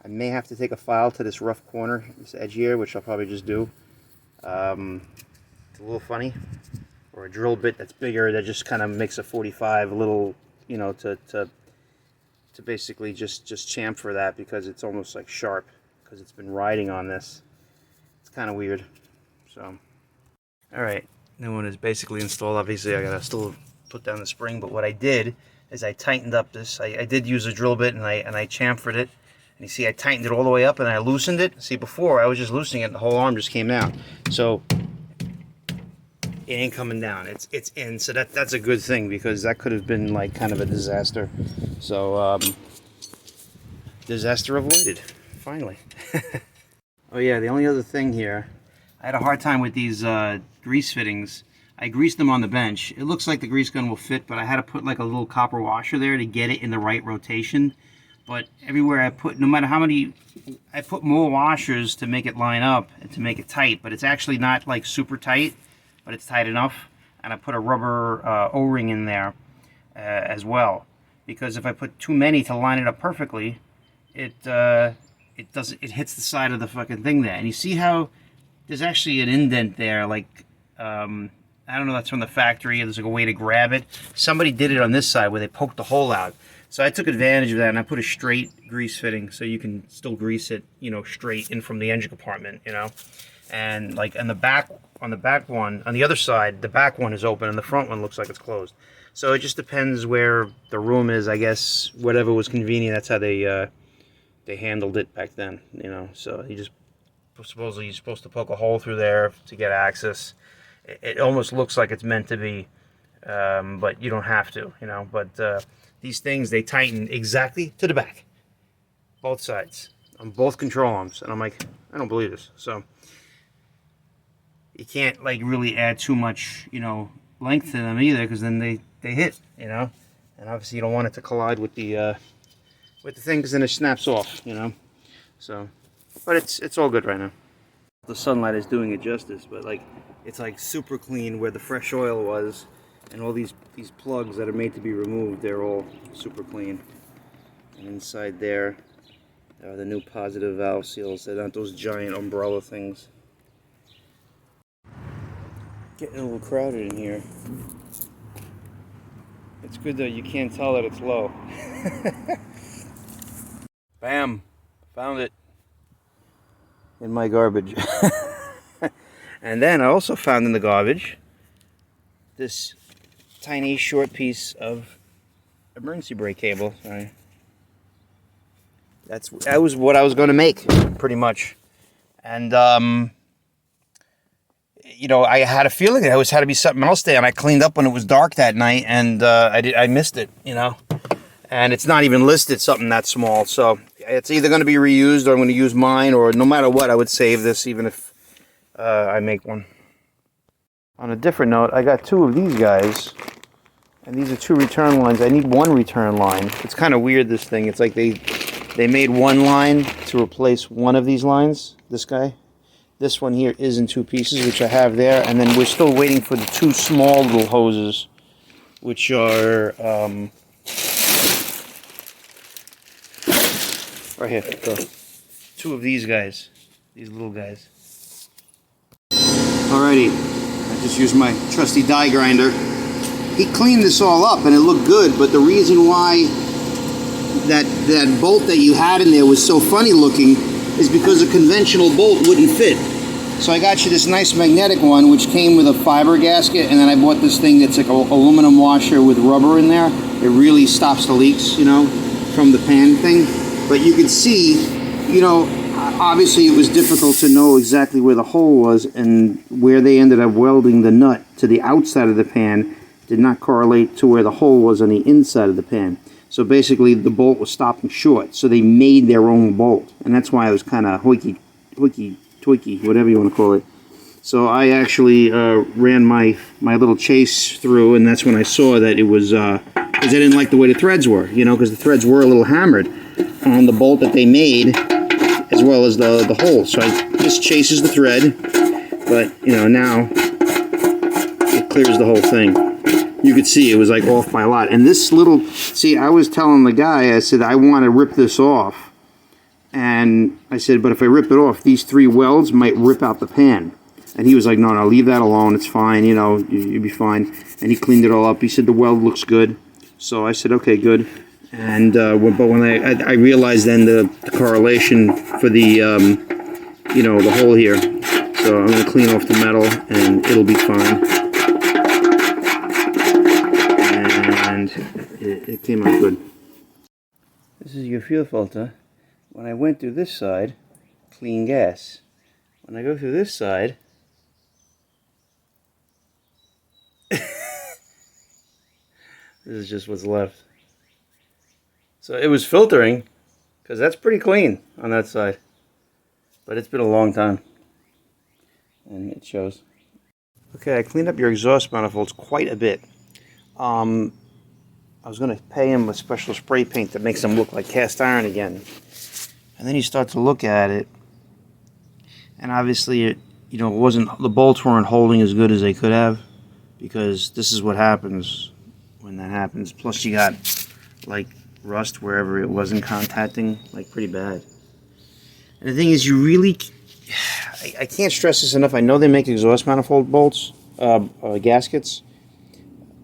I may have to take a file to this rough corner, this edge here, which I'll probably just do. It's a little funny. Or a drill bit that's bigger that just kind of makes a 45 a little, you know, to basically just chamfer that, because it's almost like sharp because it's been riding on this. It's kind of weird. So, all right, new one is basically installed. Obviously, I gotta still put down the spring, but what I did is I tightened up this. I did use a drill bit and I chamfered it. And you see, I tightened it all the way up and I loosened it. See, before I was just loosening it, and the whole arm just came down. So it ain't coming down. It's in. So that's a good thing, because that could have been like kind of a disaster. So disaster avoided, finally. Oh yeah, the only other thing here, I had a hard time with these grease fittings. I greased them on the bench. It looks like the grease gun will fit, but I had to put like a little copper washer there to get it in the right rotation. But everywhere I put, no matter how many, I put more washers to make it line up and to make it tight, but it's actually not like super tight, but it's tight enough. And I put a rubber O-ring in there as well, because if I put too many to line it up perfectly, it hits the side of the fucking thing there. And you see how there's actually an indent there, like I don't know, that's from the factory. There's like a way to grab it. Somebody did it on this side where they poked the hole out. So I took advantage of that, and I put a straight grease fitting so you can still grease it, you know, straight in from the engine compartment, you know. And like on the back one, on the other side, the back one is open and the front one looks like it's closed. So it just depends where the room is, I guess. Whatever was convenient, that's how they handled it back then, you know. So you just supposedly you're supposed to poke a hole through there to get access. It almost looks like it's meant to be, but you don't have to, you know. But these things, they tighten exactly to the back, both sides, on both control arms. And I'm like, I don't believe this. So you can't like really add too much, you know, length to them either, because then they hit, you know. And obviously you don't want it to collide with the thing, because then it snaps off, you know. So, but it's all good right now. The sunlight is doing it justice, but like it's like super clean where the fresh oil was. And all these plugs that are made to be removed, they're all super clean. And inside there are the new positive valve seals. They're not those giant umbrella things. Getting a little crowded in here. It's good though, you can't tell that it's low. Bam! Found it. In my garbage. And then I also found in the garbage this tiny short piece of emergency brake cable. Sorry. That was what I was going to make, pretty much. And you know, I had a feeling there had to be something else there, and I cleaned up when it was dark that night, and I missed it, you know. And it's not even listed something that small, so it's either going to be reused or I'm going to use mine, or no matter what, I would save this even if I make one. On a different note, I got two of these guys, and these are two return lines. I need one return line. It's kind of weird, this thing. It's like they made one line to replace one of these lines, this guy. This one here is in two pieces, which I have there, and then we're still waiting for the two small little hoses, which are right here. Go. Two of these guys, these little guys. Alrighty, I just used my trusty die grinder. He cleaned this all up and it looked good, but the reason why that bolt that you had in there was so funny looking is because a conventional bolt wouldn't fit. So I got you this nice magnetic one, which came with a fiber gasket, and then I bought this thing that's like an aluminum washer with rubber in there. It really stops the leaks, you know, from the pan thing. But you can see, you know, obviously it was difficult to know exactly where the hole was, and where they ended up welding the nut to the outside of the pan did not correlate to where the hole was on the inside of the pan. So basically the bolt was stopping short, so they made their own bolt, and that's why I was kind of hoiky, whatever you want to call it. So I actually ran my little chase through, and that's when I saw that it was, because I didn't like the way the threads were, you know, because the threads were a little hammered on the bolt that they made, as well as the hole. So this chases the thread, but, you know, now it clears the whole thing. You could see it was like off by a lot. And this little, see, I was telling the guy, I said, I want to rip this off. And I said, but if I rip it off, these 3 welds might rip out the pan. And he was like, no, leave that alone. It's fine, you know, you'll be fine. And he cleaned it all up. He said, the weld looks good. So I said, okay, good. And, but when I realized then the correlation for the, you know, the hole here. So I'm going to clean off the metal and it'll be fine. And it came out good. This is your fuel filter. When I went through this side, clean gas. When I go through this side, this is just what's left. So it was filtering, because that's pretty clean on that side. But it's been a long time. And it shows. Okay, I cleaned up your exhaust manifolds quite a bit. I was going to pay him a special spray paint that makes them look like cast iron again. And then you start to look at it, and obviously it, you know, the bolts weren't holding as good as they could have, because this is what happens when that happens. Plus you got like rust wherever it wasn't contacting, like pretty bad. And the thing is, you really, I can't stress this enough. I know they make exhaust manifold bolts, gaskets.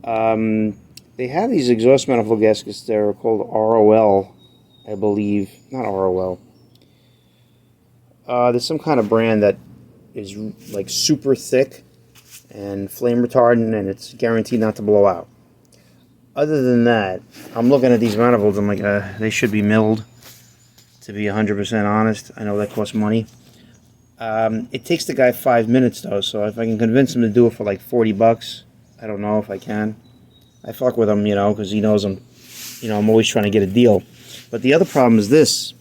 They have these exhaust manifold gaskets that are called ROL, I believe. Not ROL. There's some kind of brand that is like super thick and flame retardant, and it's guaranteed not to blow out. Other than that, I'm looking at these manifolds, I'm like, they should be milled, to be 100% honest. I know that costs money. It takes the guy 5 minutes though, so if I can convince him to do it for like 40 bucks, I don't know if I can. I fuck with him, you know, because he knows I'm, you know, I'm always trying to get a deal. But the other problem is this.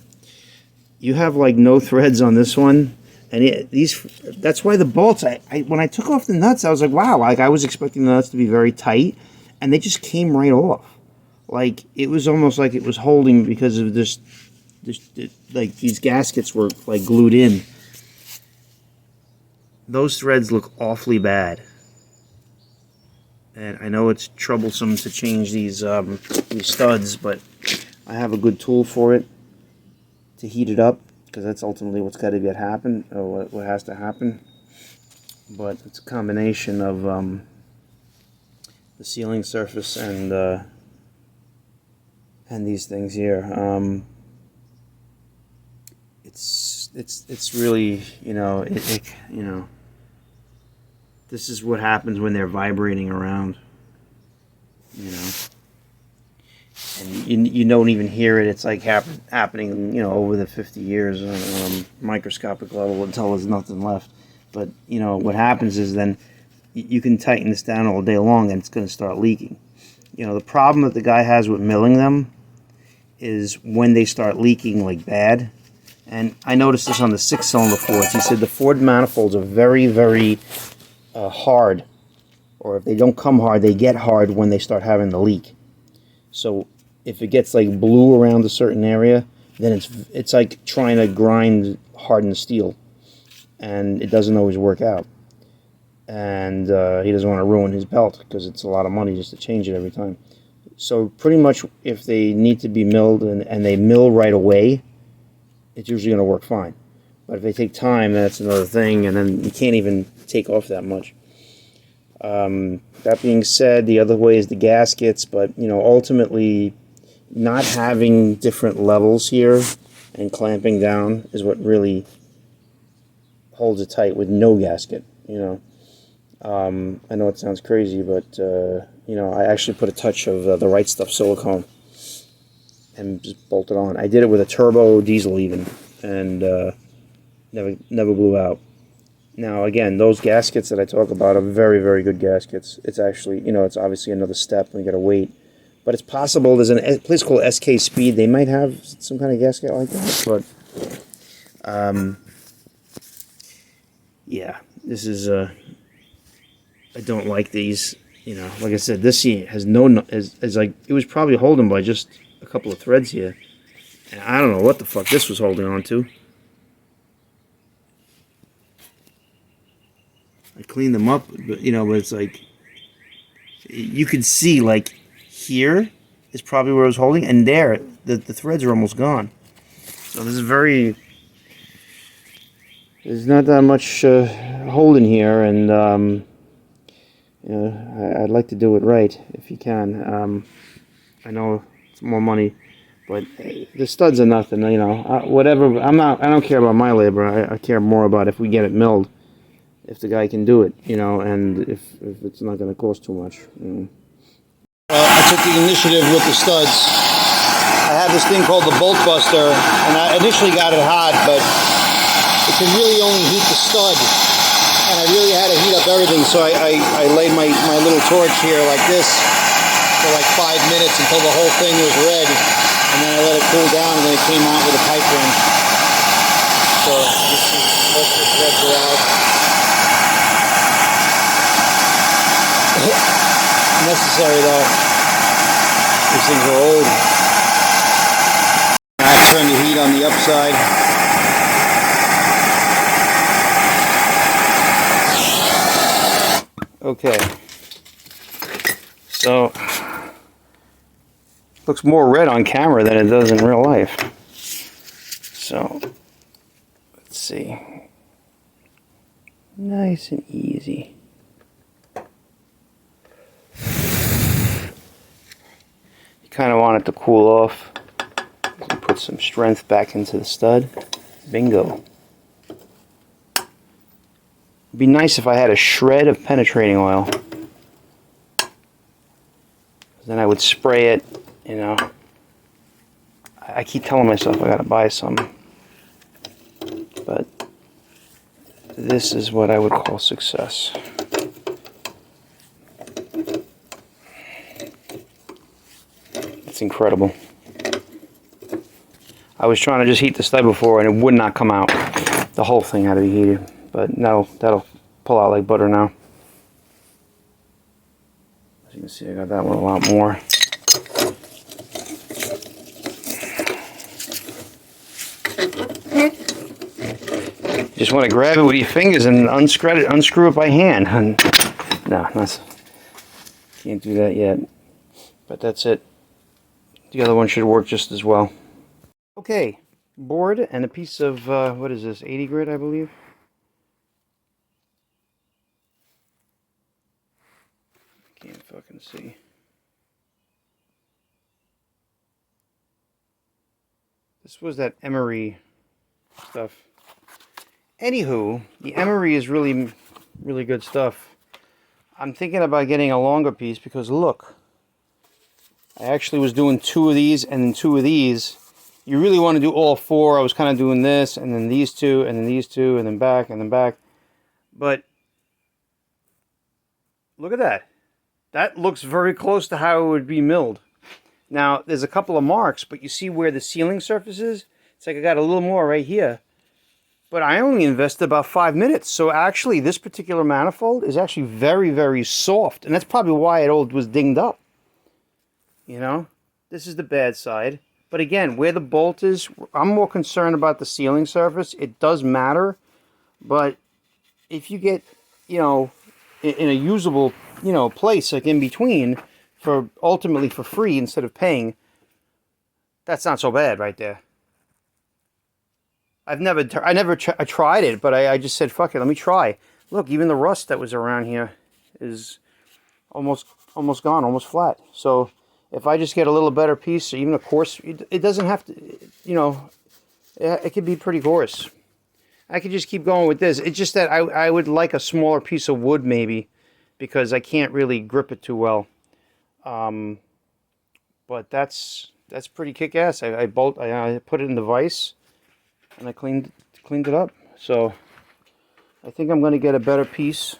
You have like no threads on this one, and that's why the bolts, when I took off the nuts, I was like, wow, like I was expecting the nuts to be very tight, and they just came right off. Like it was almost like it was holding because of this like these gaskets were like glued in. Those threads look awfully bad. And I know it's troublesome to change these studs, but I have a good tool for it to heat it up, because that's ultimately what's got to happen, or what has to happen. But it's a combination of the sealing surface and these things here. It's really, you know, you know. This is what happens when they're vibrating around, you know. And you don't even hear it. It's like happening, you know, over the 50 years on a microscopic level until there's nothing left. But, you know, what happens is then you can tighten this down all day long and it's going to start leaking. You know, the problem that the guy has with milling them is when they start leaking like bad. And I noticed this on the 6-cylinder Fords. He said the Ford manifolds are very, very hard, or if they don't come hard, they get hard when they start having the leak. So if it gets like blue around a certain area, then it's like trying to grind hardened steel, and it doesn't always work out. And he doesn't want to ruin his belt, because it's a lot of money just to change it every time. So pretty much if they need to be milled and they mill right away, it's usually going to work fine. But if they take time, that's another thing, and then you can't even take off that much. That being said, the other way is the gaskets, but, you know, ultimately not having different levels here and clamping down is what really holds it tight with no gasket, you know. I know it sounds crazy, but, you know, I actually put a touch of the Right Stuff silicone and just bolted on. I did it with a turbo diesel even, and never blew out. Now, again, those gaskets that I talk about are very, very good gaskets. It's actually, you know, it's obviously another step, and you got to wait. But it's possible. There's a place called SK Speed. They might have some kind of gasket like that, but yeah, this is I don't like these. You know, like I said, this has is like, it was probably holding by just a couple of threads here, and I don't know what the fuck this was holding on to. I cleaned them up, but you know, but it's like you could see, like, here is probably where I was holding, and there the threads are almost gone. So this is very, there's not that much holding here, and you know, I'd like to do it right if you can. I know it's more money, but the studs are nothing. You know, whatever. I don't care about my labor. I care more about if we get it milled. If the guy can do it, you know, and if it's not going to cost too much. You know. I took the initiative with the studs. I have this thing called the bolt buster, and I initially got it hot, but it can really only heat the stud, and I really had to heat up everything, so I laid my little torch here like this for like 5 minutes until the whole thing was red, and then I let it cool down, and then it came out with a pipe wrench. So this is, most of the threads are out. Necessary though. These things are old. I have to turn the heat on the upside. Okay. So looks more red on camera than it does in real life. So let's see. Nice and easy. Kind of want it to cool off and put some strength back into the stud. Bingo. It'd be nice if I had a shred of penetrating oil. Then I would spray it, you know. I keep telling myself I gotta buy some, but this is what I would call success. It's incredible. I was trying to just heat the stud before and it would not come out. The whole thing had to be heated, but no, that'll pull out like butter now. As you can see, I got that one a lot more. You just want to grab it with your fingers and unscrew it by hand. No, can't do that yet. But that's it. The other one should work just as well. Okay, board and a piece of, what is this, 80 grit, I believe? Can't fucking see. This was that emery stuff. Anywho, the emery is really, really good stuff. I'm thinking about getting a longer piece because look, I actually was doing 2 of these and then 2 of these. You really want to do all 4. I was kind of doing this and then these 2 and then these 2 and then back and then back. But look at that. That looks very close to how it would be milled. Now, there's a couple of marks, but you see where the sealing surface is? It's like I got a little more right here. But I only invested about 5 minutes. So actually, this particular manifold is actually very, very soft. And that's probably why it all was dinged up. You know, this is the bad side. But again, where the bolt is, I'm more concerned about the sealing surface. It does matter. But if you get, you know, in a usable, you know, place like in between, for ultimately for free instead of paying, that's not so bad right there. I tried it, but I just said, fuck it, let me try. Look, even the rust that was around here is almost gone, almost flat. So if I just get a little better piece, or even a coarse, it doesn't have to, you know, it could be pretty coarse. I could just keep going with this. It's just that I would like a smaller piece of wood maybe, because I can't really grip it too well. But that's pretty kick-ass. I put it in the vise, and I cleaned it up. So I think I'm going to get a better piece.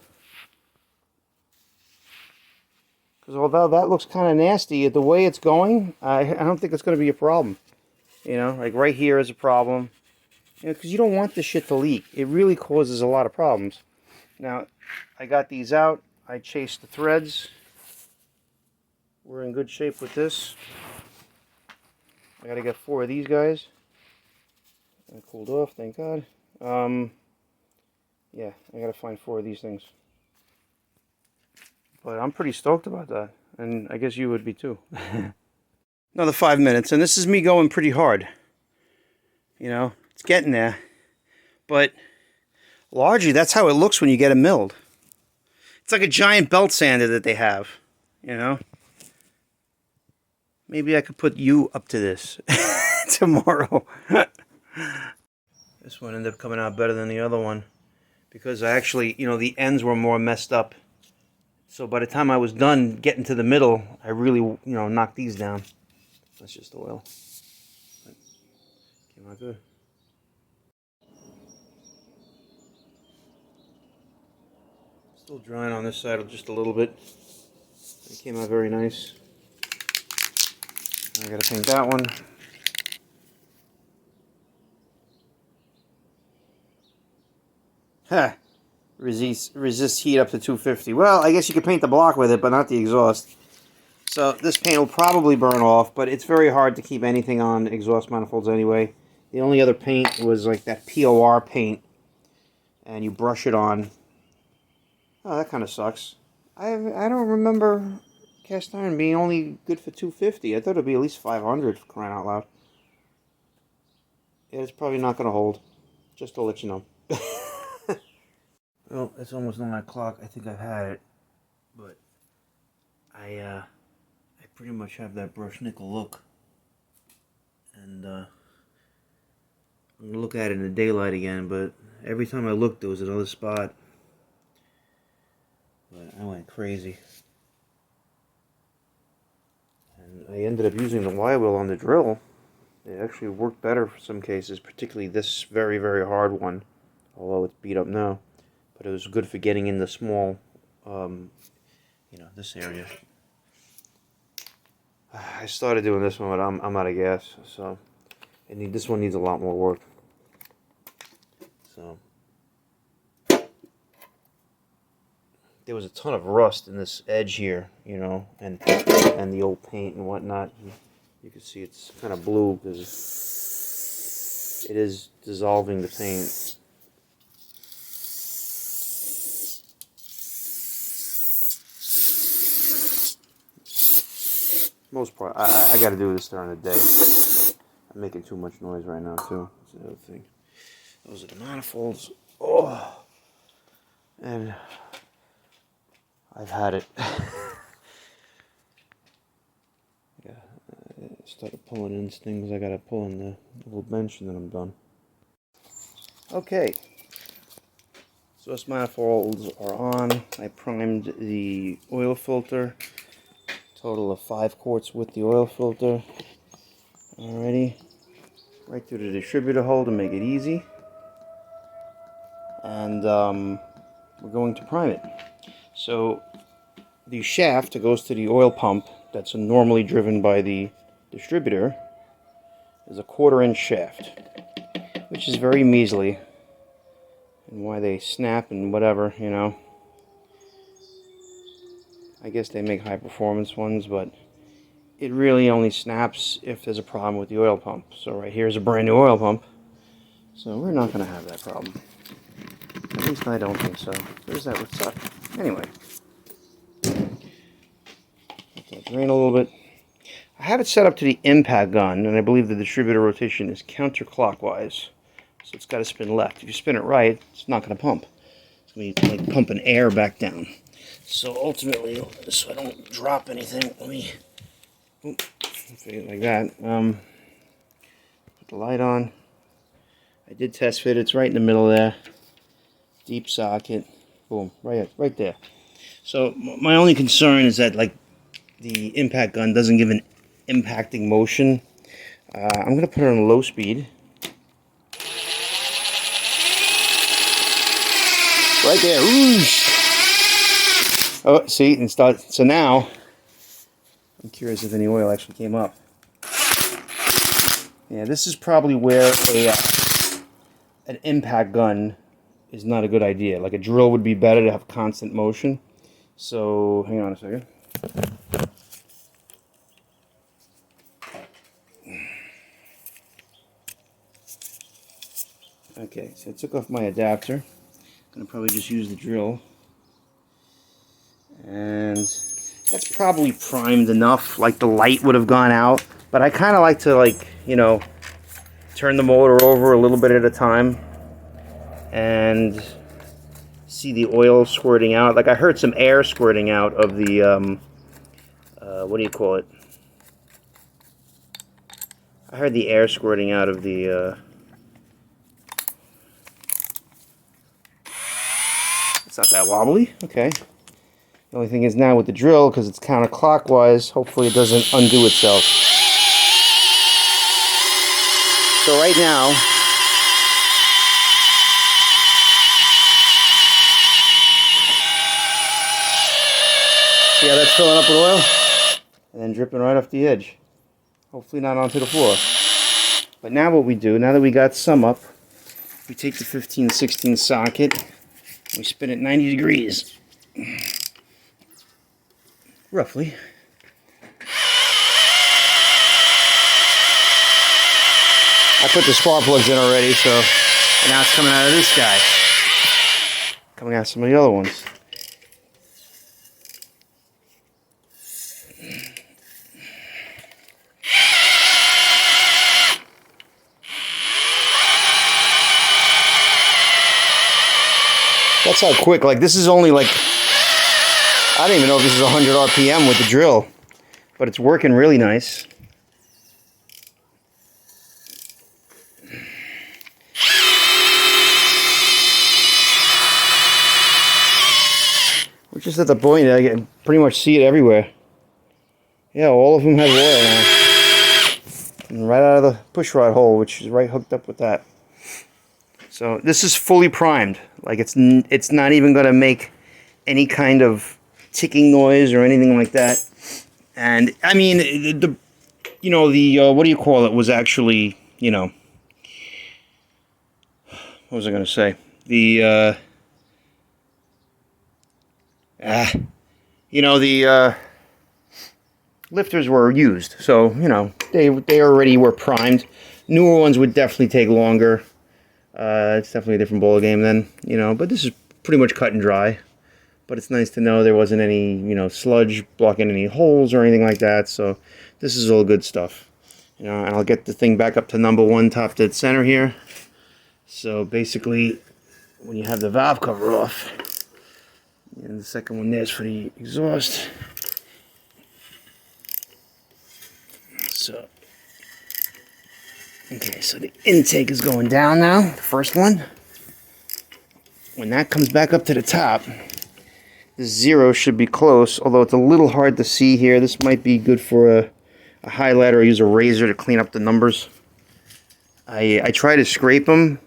Because although that looks kind of nasty, the way it's going, I don't think it's going to be a problem. You know, like right here is a problem. You know, because you don't want this shit to leak. It really causes a lot of problems. Now, I got these out. I chased the threads. We're in good shape with this. I gotta get 4 of these guys. I cooled off, thank God. Yeah, I gotta find 4 of these things. But I'm pretty stoked about that. And I guess you would be too. Another 5 minutes, and this is me going pretty hard. You know, it's getting there. But largely, that's how it looks when you get it milled. It's like a giant belt sander that they have, you know? Maybe I could put you up to this tomorrow. This one ended up coming out better than the other one. Because I actually, you know, the ends were more messed up. So by the time I was done getting to the middle, I really, you know, knocked these down. That's just oil. But came out good. Still drying on this side just a little bit. It came out very nice. I gotta paint that one. Ha! Resist heat up to 250. Well, I guess you could paint the block with it, but not the exhaust. So this paint will probably burn off, but it's very hard to keep anything on exhaust manifolds anyway. The only other paint was like that POR paint, and you brush it on. Oh, that kind of sucks. I don't remember cast iron being only good for 250. I thought it'd be at least 500 for crying out loud. Yeah, it's probably not going to hold. Just to let you know. Well, it's almost 9 o'clock. I think I've had it. But I pretty much have that brushed nickel look. And I'm going to look at it in the daylight again, but every time I looked there was another spot. But I went crazy. And I ended up using the Y wheel on the drill. It actually worked better for some cases, particularly this very, very hard one. Although it's beat up now. But it was good for getting in the small, you know, this area. I started doing this one, but I'm out of gas. So this one needs a lot more work. So there was a ton of rust in this edge here, you know, and the old paint and whatnot. You can see it's kind of blue because it is dissolving the paint. Most part, I got to do this during the day. I'm making too much noise right now too. That's the other thing. Those are the manifolds. Oh, and I've had it. Yeah, I started pulling in things. I got to pull in the little bench and then I'm done. Okay. Exhaust manifolds are on. I primed the oil filter. Total of 5 quarts with the oil filter. Alrighty. Right through the distributor hole to make it easy. And we're going to prime it. So the shaft that goes to the oil pump that's normally driven by the distributor is a 1/4 inch shaft, which is very measly. And why they snap and whatever, you know. I guess they make high performance ones, but it really only snaps if there's a problem with the oil pump. So right here is a brand new oil pump. So we're not going to have that problem. At least I don't think so. Where's that would suck? Anyway. Let that drain a little bit. I have it set up to the impact gun, and I believe the distributor rotation is counterclockwise. So it's got to spin left. If you spin it right, it's not going to pump. It's going to be like pumping air back down. So ultimately, so I don't drop anything, let me figure it like that. Put the light on. I did test fit. It's right in the middle there. Deep socket. Boom. Right there. So my only concern is that like the impact gun doesn't give an impacting motion. I'm going to put it on low speed. Right there. Whoosh. Oh, see, and start. So now, I'm curious if any oil actually came up. Yeah, this is probably where an impact gun is not a good idea. Like a drill would be better to have constant motion. So, hang on a second. Okay, so I took off my adapter. I'm going to probably just use the drill. And that's probably primed enough, like the light would have gone out. But I kind of like to, like, you know, turn the motor over a little bit at a time and see the oil squirting out. Like I heard some air squirting out of the, what do you call it? I heard the air squirting out of the, it's not that wobbly. Okay. The only thing is now with the drill, because it's counterclockwise, hopefully it doesn't undo itself. So right now, see how that's filling up with oil? And then dripping right off the edge. Hopefully not onto the floor. But now what we do, now that we got some up, we take the 15-16 socket, we spin it 90 degrees. Roughly. I put the spark plugs in already, so and now it's coming out of this guy. Coming out of some of the other ones. That's how quick, like this is only like, I don't even know if this is 100 RPM with the drill, but it's working really nice. We're just at the point that I can pretty much see it everywhere. Yeah, all of them have oil now. And right out of the push rod hole, which is right hooked up with that. So this is fully primed. Like it's not even going to make any kind of ticking noise or anything like that. And I mean, the you know, the what do you call it was actually, you know, what was I going to say? The you know, the lifters were used, so you know they already were primed. Newer ones would definitely take longer. It's definitely a different ball game then, you know. But this is pretty much cut and dry. But it's nice to know there wasn't any, you know, sludge blocking any holes or anything like that. So this is all good stuff. You know, and I'll get the thing back up to number 1 top dead center here. So basically, when you have the valve cover off, and the second one there's for the exhaust. So, okay, so the intake is going down now, the first one. When that comes back up to the top, the 0 should be close, although it's a little hard to see here. This might be good for a highlighter or use a razor to clean up the numbers. I tried to scrape them,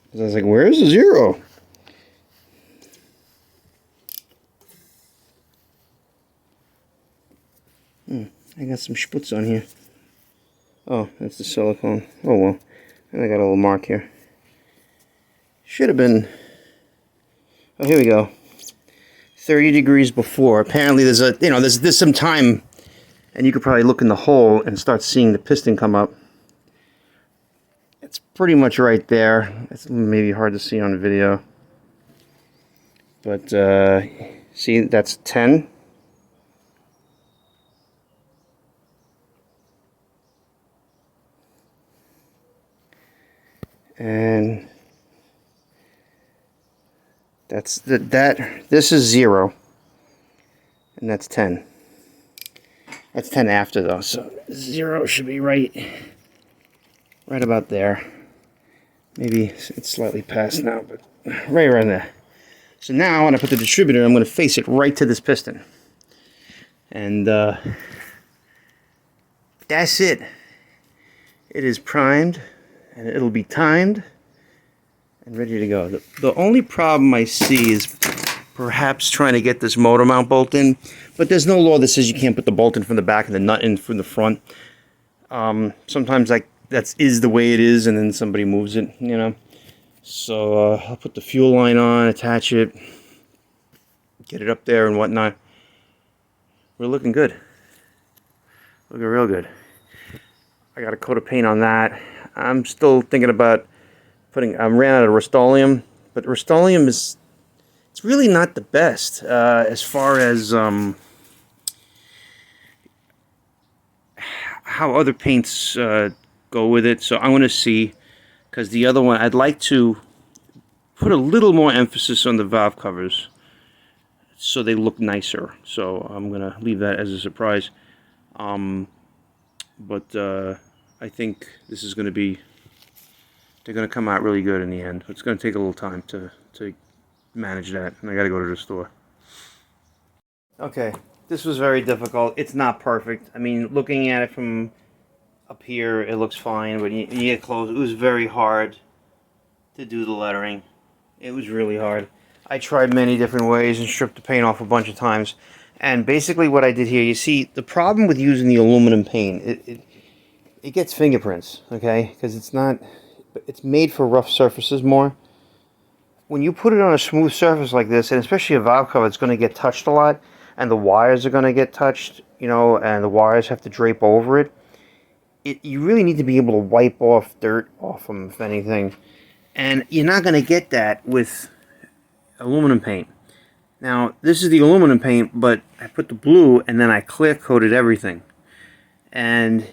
because I was like, where's the 0? I got some sputz on here. Oh, that's the silicone. Oh well. And I got a little mark here. Should have been... Oh, here we go. 30 degrees before. Apparently there's a, you know, there's some time, and you could probably look in the hole and start seeing the piston come up. It's pretty much right there. It's maybe hard to see on the video. But, see, that's 10. And that's this is 0. And that's 10. That's 10 after though, so 0 should be right about there. Maybe it's slightly past now, but right around there. So now when I put the distributor, I'm going to face it right to this piston. And that's it. It is primed, and it'll be timed and ready to go. The only problem I see is perhaps trying to get this motor mount bolt in, but there's no law that says you can't put the bolt in from the back and the nut in from the front. Sometimes that is the way it is, and then somebody moves it, you know. So I'll put the fuel line on, attach it, get it up there and whatnot. We're looking good. Looking real good. I got a coat of paint on that. I'm still thinking about I ran out of Rust-Oleum, but Rust-Oleum it's really not the best as far as how other paints go with it. So I'm going to see, because the other one, I'd like to put a little more emphasis on the valve covers so they look nicer. So I'm going to leave that as a surprise. But I think this is going to be, they're going to come out really good in the end. It's going to take a little time to manage that, and I got to go to the store. Okay, this was very difficult. It's not perfect. I mean, looking at it from up here, it looks fine, but you get close. It was very hard to do the lettering. It was really hard. I tried many different ways and stripped the paint off a bunch of times. And basically what I did here, you see, the problem with using the aluminum paint, it gets fingerprints, okay? Because it's made for rough surfaces more. When you put it on a smooth surface like this, and especially a valve cover, it's going to get touched a lot, and the wires are going to get touched, you know, and the wires have to drape over it. You really need to be able to wipe off dirt off them, if anything. And you're not going to get that with aluminum paint. Now, this is the aluminum paint, but I put the blue, and then I clear coated everything. And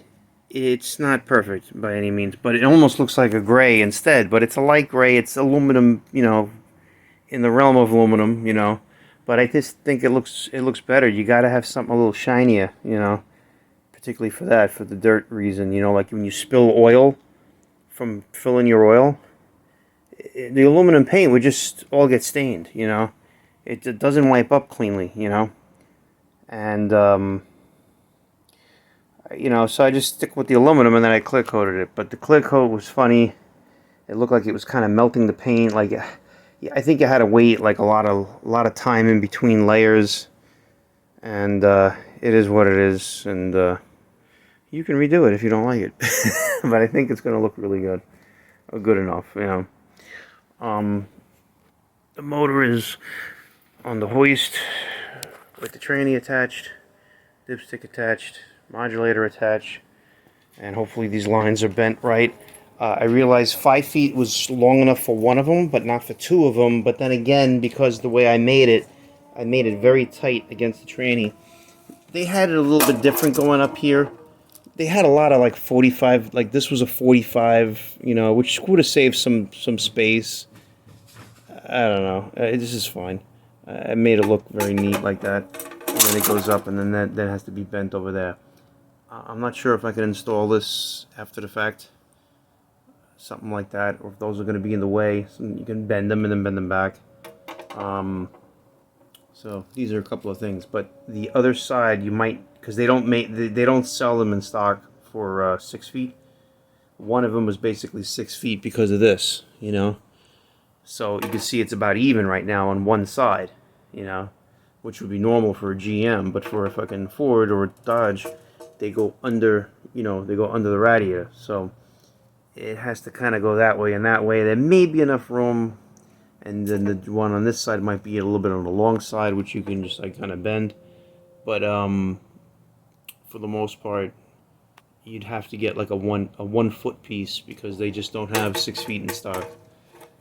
it's not perfect by any means, but it almost looks like a gray instead. But it's a light gray. It's aluminum, you know, in the realm of aluminum, you know. But I just think it looks better. You got to have something a little shinier, you know, particularly for the dirt reason. You know, like when you spill oil from filling your oil, the aluminum paint would just all get stained, you know. It doesn't wipe up cleanly, you know. And you know, so I just stick with the aluminum, and then I clear coated it. But the clear coat was funny. It looked like it was kind of melting the paint. Like, I think you had to wait like a lot of time in between layers. And it is what it is. And you can redo it if you don't like it. But I think it's going to look really good, or good enough, you know. The motor is on the hoist with the tranny attached, dipstick attached, modulator attached, and hopefully these lines are bent right. I realized 5 feet was long enough for one of them, but not for two of them. But then again, because the way I made it very tight against the tranny. They had it a little bit different going up here. They had a lot of like 45, like this was a 45, you know, which would have saved some space. I don't know. This is fine. I made it look very neat like that. And then it goes up, and then that has to be bent over there. I'm not sure if I can install this after the fact. Something like that. Or if those are going to be in the way. So you can bend them and then bend them back. So these are a couple of things. But the other side, you might, because they don't sell them in stock for 6 feet. One of them was basically 6 feet because of this, you know. So you can see it's about even right now on one side, you know, which would be normal for a GM, but for a fucking Ford or a Dodge, they go under, you know, they go under the radiator. So it has to kind of go that way and that way. There may be enough room, and then the one on this side might be a little bit on the long side, which you can just like kind of bend. But for the most part, you'd have to get like a 1 foot piece because they just don't have 6 feet in stock.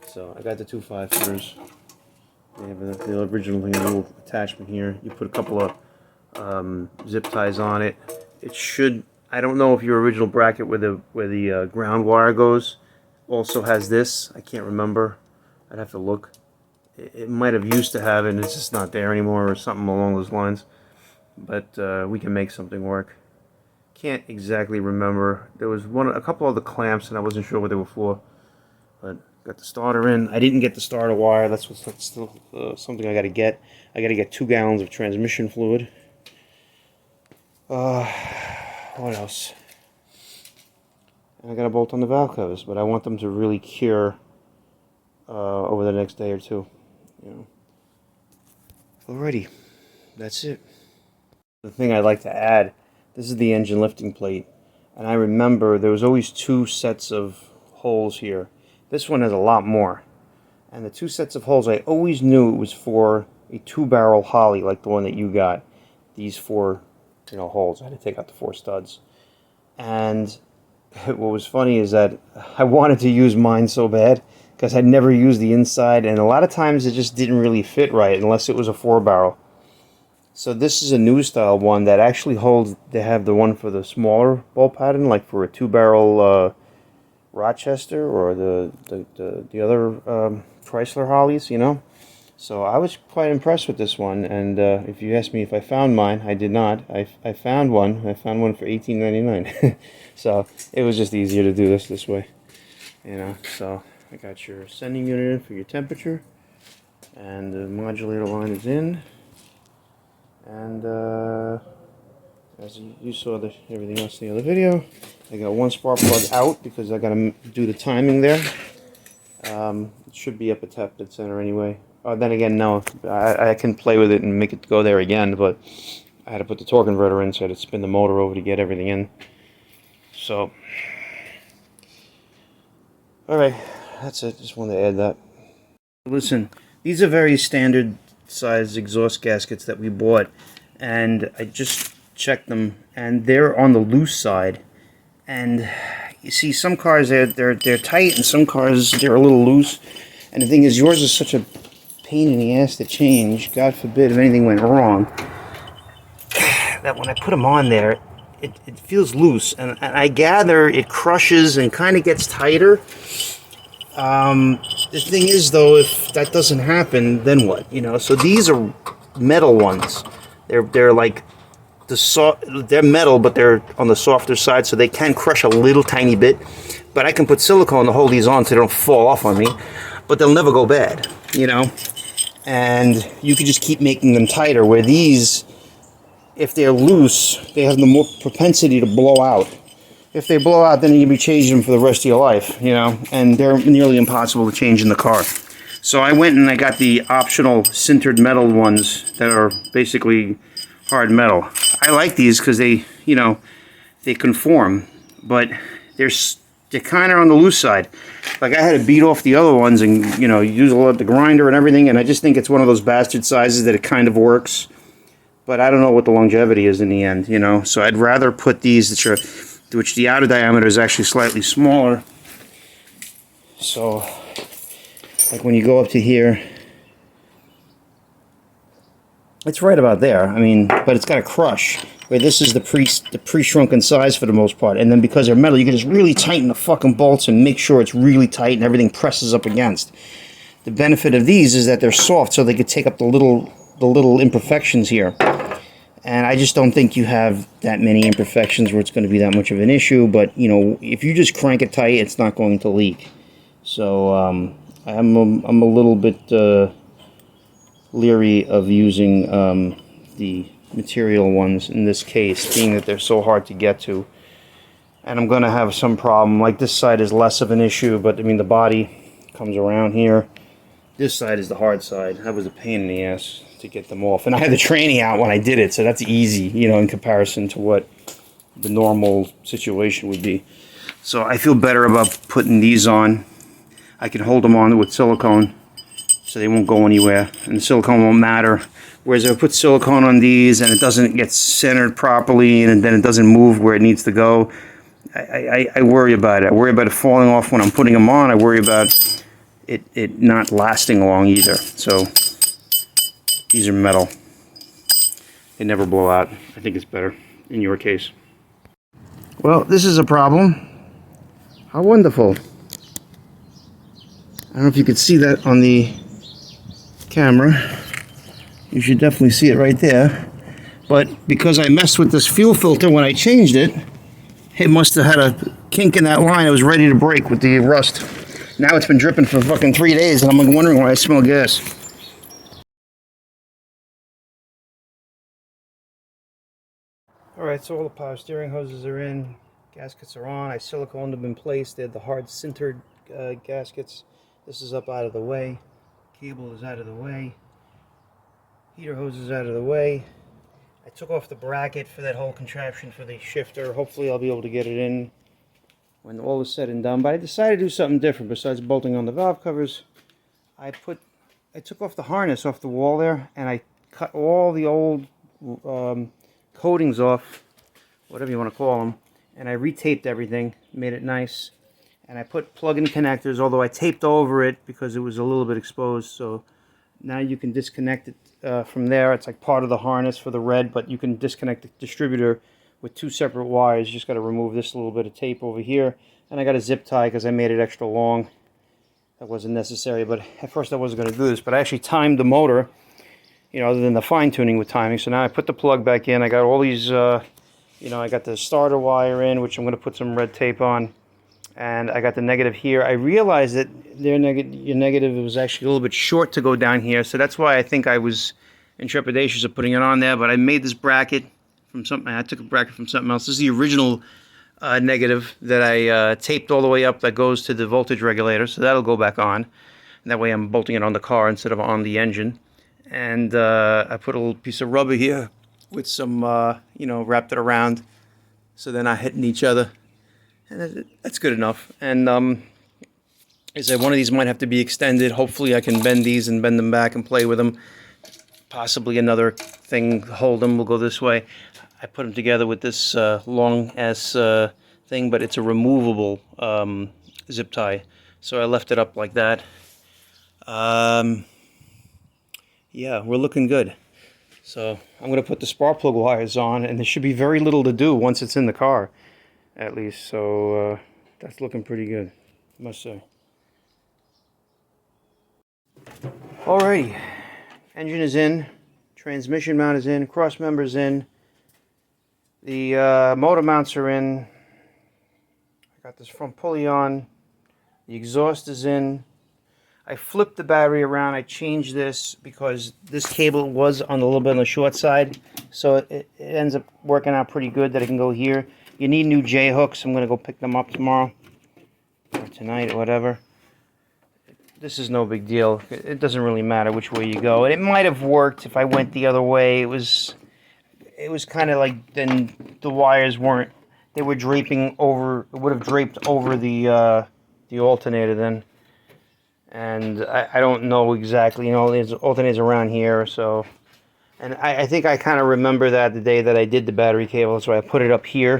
So I got the 2 5-footers. They have the original little attachment here. You put a couple of zip ties on it. It should. I don't know if your original bracket where the ground wire goes also has this. I can't remember. I'd have to look. It might have used to have it, and it's just not there anymore, or something along those lines. But we can make something work. Can't exactly remember. There was a couple of the clamps, and I wasn't sure what they were for. But got the starter in. I didn't get the starter wire. That's still something I got to get. I got to get 2 gallons of transmission fluid. What else? I got to bolt on the valve covers, but I want them to really cure over the next day or two. You know. Alrighty, that's it. The thing I'd like to add, this is the engine lifting plate, and I remember there was always 2 sets of holes here. This one has a lot more, and the 2 sets of holes, I always knew it was for a 2-barrel Holley like the one that you got. These 4, holes. I had to take out the 4 studs. And what was funny is that I wanted to use mine so bad because I'd never used the inside, and a lot of times it just didn't really fit right unless it was a 4-barrel. So this is a new style one that actually holds. They have the one for the smaller bolt pattern, like for a 2-barrel Rochester or the other Chrysler Hollies, So I was quite impressed with this one, and if you ask me if I found mine, I did not. I found one. I found one for $18.99. So it was just easier to do this way, So I got your sending unit in for your temperature, and the modulator line is in. And as you saw everything else in the other video, I got 1 spark plug out because I got to do the timing there. It should be up at dead center anyway. Then again, no, I can play with it and make it go there again, but I had to put the torque converter in, so I had to spin the motor over to get everything in. So, alright, that's it. Just wanted to add that. Listen, these are very standard size exhaust gaskets that we bought, and I just checked them, and they're on the loose side. And you see, some cars they're tight, and some cars they're a little loose. And the thing is, yours is such a pain in the ass to change. God forbid if anything went wrong. That when I put them on there, it feels loose, and I gather it crushes and kind of gets tighter. The thing is, though, if that doesn't happen, then what? So these are metal ones. They're like they're metal, but they're on the softer side, so they can crush a little tiny bit. But I can put silicone to hold these on so they don't fall off on me. But they'll never go bad, And you can just keep making them tighter. Where these, if they're loose, they have the more propensity to blow out. If they blow out, then you'll be changing them for the rest of your life, and they're nearly impossible to change in the car. So I went and I got the optional sintered metal ones that are basically hard metal. I like these because they conform, but they're kind of on the loose side. Like I had to beat off the other ones and, use a lot of the grinder and everything, and I just think it's one of those bastard sizes that it kind of works. But I don't know what the longevity is in the end, So I'd rather put these which the outer diameter is actually slightly smaller. So, like when you go up to here, it's right about there. But it's got a crush. Where this is the pre-shrunken size for the most part. And then because they're metal, you can just really tighten the fucking bolts and make sure it's really tight and everything presses up against. The benefit of these is that they're soft, so they could take up the little imperfections here. And I just don't think you have that many imperfections where it's going to be that much of an issue. But, if you just crank it tight, it's not going to leak. So, I'm a little bit leery of using the material ones in this case, being that they're so hard to get to. And I'm going to have some problem. Like this side is less of an issue, but, the body comes around here. This side is the hard side. That was a pain in the ass to get them off. And I had the training out when I did it, so that's easy, in comparison to what the normal situation would be. So I feel better about putting these on. I can hold them on with silicone so they won't go anywhere, and the silicone won't matter. Whereas if I put silicone on these and it doesn't get centered properly and then it doesn't move where it needs to go, I worry about it. I worry about it falling off when I'm putting them on. I worry about it not lasting long either. So these are metal. They never blow out. I think it's better in your case. Well, this is a problem. How wonderful. I don't know if you could see that on the camera. You should definitely see it right there. But because I messed with this fuel filter when I changed it, it must have had a kink in that line. It was ready to break with the rust. Now it's been dripping for fucking 3 days, and I'm wondering why I smell gas. Alright, so all the power steering hoses are in, gaskets are on, I siliconed them in place. They're the hard sintered gaskets. This is up out of the way, cable is out of the way, heater hose is out of the way. I took off the bracket for that whole contraption for the shifter. Hopefully I'll be able to get it in when all is said and done. But I decided to do something different besides bolting on the valve covers. I took off the harness off the wall there, and I cut all the old coatings off, whatever you want to call them, and I retaped everything, made it nice, and I put plug-in connectors, although I taped over it because it was a little bit exposed. So now you can disconnect it from there. It's like part of the harness for the red, but you can disconnect the distributor with 2 separate wires. You just got to remove this little bit of tape over here, and I got a zip tie because I made it extra long. That wasn't necessary, but at first I wasn't going to do this, but I actually timed the motor, you know, other than the fine-tuning with timing. So now I put the plug back in. I got all these, you know, I got the starter wire in, which I'm going to put some red tape on, and I got the negative here. I realized that your negative was actually a little bit short to go down here, so that's why I think I was in trepidatious of putting it on there, but I made this bracket from something. I took a bracket from something else. This is the original negative that I taped all the way up that goes to the voltage regulator, so that'll go back on. And that way I'm bolting it on the car instead of on the engine. And I put a little piece of rubber here with some, you know, wrapped it around so they're not hitting each other. And that's good enough. And I said one of these might have to be extended. Hopefully I can bend these and bend them back and play with them. Possibly another thing, hold them, will go this way. I put them together with this long-ass thing, but it's a removable zip tie. So I left it up like that. Yeah, we're looking good. So I'm going to put the spark plug wires on, and there should be very little to do once it's in the car, at least. So that's looking pretty good, I must say. Alrighty, engine is in, transmission mount is in, cross members in. The motor mounts are in. I got this front pulley on. The exhaust is in. I flipped the battery around. I changed this because this cable was on a little bit on the short side. So it ends up working out pretty good that it can go here. You need new J-hooks. I'm going to go pick them up tomorrow or tonight or whatever. This is no big deal. It doesn't really matter which way you go. And it might have worked if I went the other way. It was kind of like, then the wires weren't, they were draping over, it would have draped over the alternator then. And I don't know exactly, you know, there's alternators around here, so. And I think I kind of remember that the day that I did the battery cable, so I put it up here.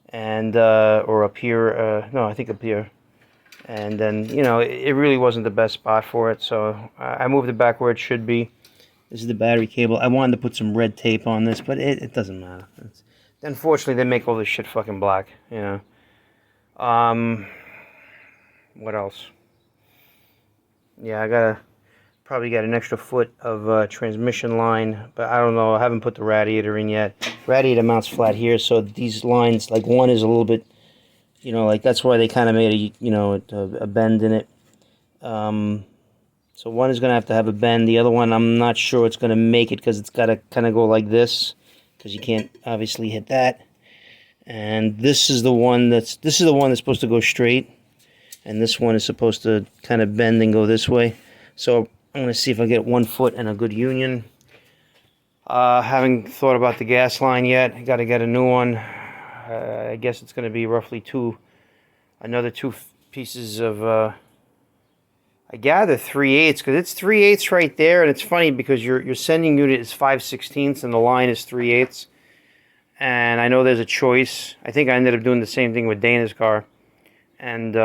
And, or up here, no, I think up here. And then, you know, it really wasn't the best spot for it, so I moved it back where it should be. This is the battery cable. I wanted to put some red tape on this, but it doesn't matter. Unfortunately, they make all this shit fucking black, you know. What else? Yeah, I probably got an extra foot of transmission line, but I don't know. I haven't put the radiator in yet. Radiator mounts flat here, so these lines, like one is a little bit, you know, like that's why they kind of made a, you know, a bend in it. So one is going to have a bend. The other one, I'm not sure it's going to make it because it's got to kind of go like this, because you can't obviously hit that. And this is the one that's supposed to go straight, and this one is supposed to kind of bend and go this way. So I'm going to see if I get 1 foot and a good union. Haven't thought about the gas line yet. I got to get a new one. I guess it's going to be roughly another 2 pieces of. I gather 3/8 because it's 3/8 right there, and it's funny because your sending unit is 5/16 and the line is 3/8. And I know there's a choice. I think I ended up doing the same thing with Dana's car, and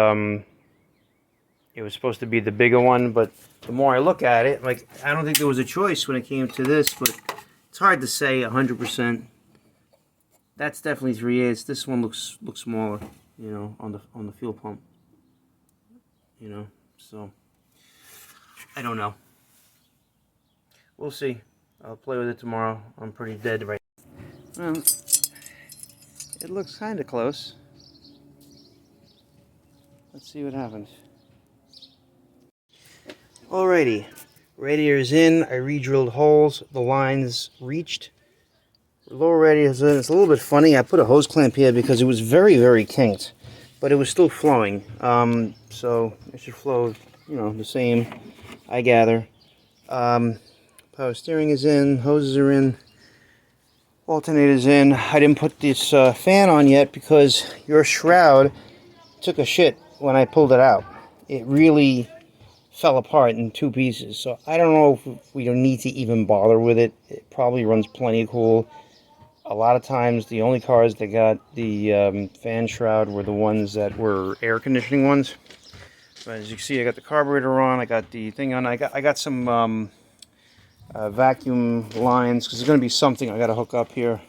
it was supposed to be the bigger one. But the more I look at it, like, I don't think there was a choice when it came to this. But it's hard to say 100%. That's definitely 3/8. This one looks smaller, you know, on the fuel pump. You know, so. I don't know. We'll see. I'll play with it tomorrow. I'm pretty dead right now. Well, it looks kind of close. Let's see what happens. Alrighty, radiator's in. I re-drilled holes. The lines reached. Lower radiator's in. It's a little bit funny. I put a hose clamp here because it was very, very kinked, but it was still flowing. So it should flow, you know, the same, I gather. Power steering is in. Hoses are in. Alternator's in. I didn't put this fan on yet because your shroud took a shit when I pulled it out. It really fell apart in two pieces, so I don't know if we don't need to even bother with it. It probably runs plenty cool. A lot of times the only cars that got the fan shroud were the ones that were air conditioning ones. But as you can see, I got the carburetor on, I got the thing on, I got some vacuum lines, because there's going to be something I got to hook up here.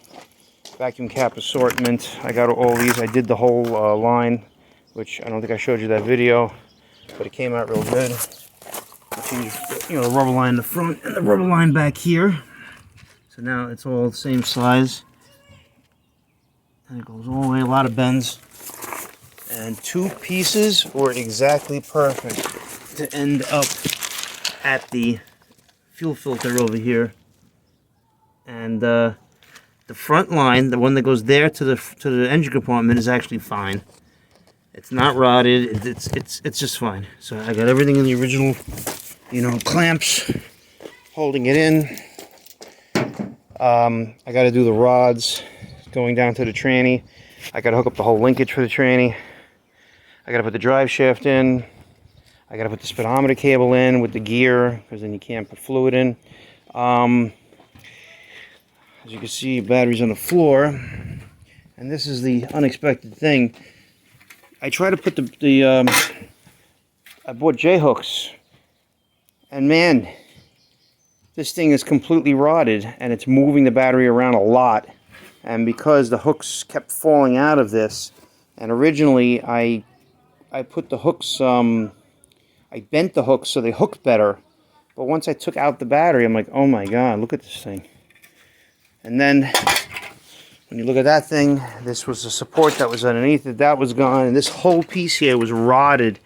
Vacuum cap assortment, I got all these. I did the whole line, which I don't think I showed you that video, but it came out real good. You know, the rubber line in the front and the rubber line back here. So now it's all the same size. And it goes all the way, a lot of bends. And two pieces were exactly perfect to end up at the fuel filter over here. And the front line, the one that goes there to the engine compartment, is actually fine. It's not rotted. It's just fine. So I got everything in the original, you know, clamps holding it in. I got to do the rods going down to the tranny. I got to hook up the whole linkage for the tranny. I got to put the drive shaft in. I got to put the speedometer cable in with the gear, because then you can't put fluid in. As you can see, battery's on the floor, and this is the unexpected thing. I try to put I bought J-hooks, and man, this thing is completely rotted, and it's moving the battery around a lot. And because the hooks kept falling out of this, and originally I put the hooks, I bent the hooks so they hooked better, but once I took out the battery, I'm like, oh my god, look at this thing. And then when you look at that thing, this was the support that was underneath it, that was gone, and this whole piece here was rotted,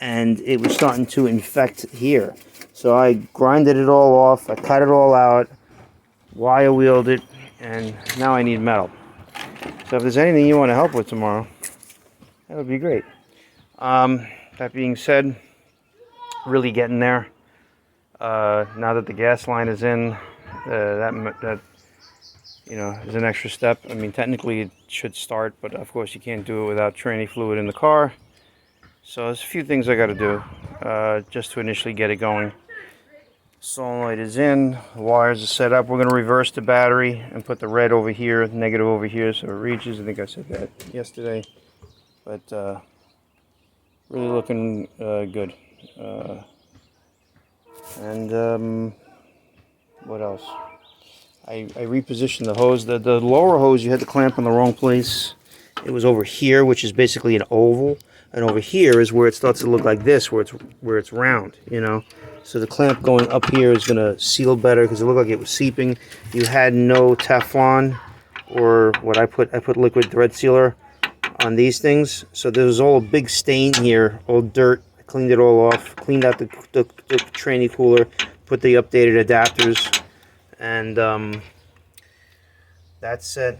and it was starting to infect here. So I grinded it all off, I cut it all out, wire wheeled it, and now I need metal. So if there's anything you want to help with tomorrow, that would be great. That being said, really getting there. Now that the gas line is in, that you know, is an extra step. I mean, technically it should start, but of course you can't do it without tranny fluid in the car. So there's a few things I got to do just to initially get it going. Solenoid is in, the wires are set up. We're going to reverse the battery and put the red over here, the negative over here, so it reaches. I think I said that yesterday, but really looking good. What else? I repositioned the hose. The lower hose, you had the clamp in the wrong place. It was over here, which is basically an oval, and over here is where it starts to look like this, where it's round, you know. So the clamp going up here is going to seal better, because it looked like it was seeping. You had no Teflon, or what I put liquid thread sealer on these things. So there was all a big stain here, all dirt. I cleaned it all off, cleaned out the tranny cooler, put the updated adapters, and that's it.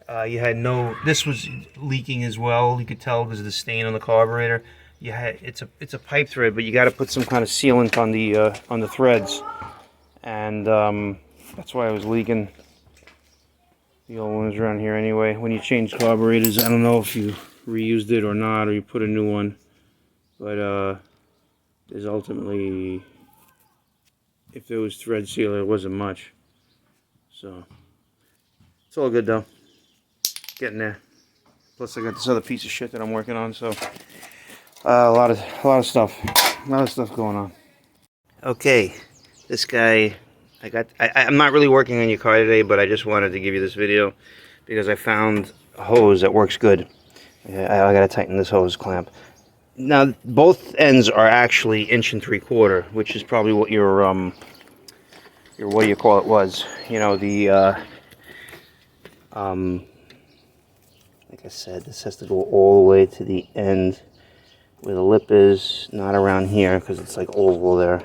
You had no, this was leaking as well, you could tell because of the stain on the carburetor. You had, it's a pipe thread, but you got to put some kind of sealant on the threads, and that's why I was leaking. The old ones around here anyway. When you change carburetors, I don't know if you reused it or not, or you put a new one, but there's ultimately, if there was thread sealer, it wasn't much. So it's all good though. Getting there. Plus I got this other piece of shit that I'm working on, so a lot of stuff going on. Okay, this guy, I'm not really working on your car today, but I just wanted to give you this video because I found a hose that works good. I gotta tighten this hose clamp. Now both ends are actually 1 3/4 inches, which is probably what your what do you call it was. You know, the like I said, this has to go all the way to the end where the lip is, not around here because it's like oval there.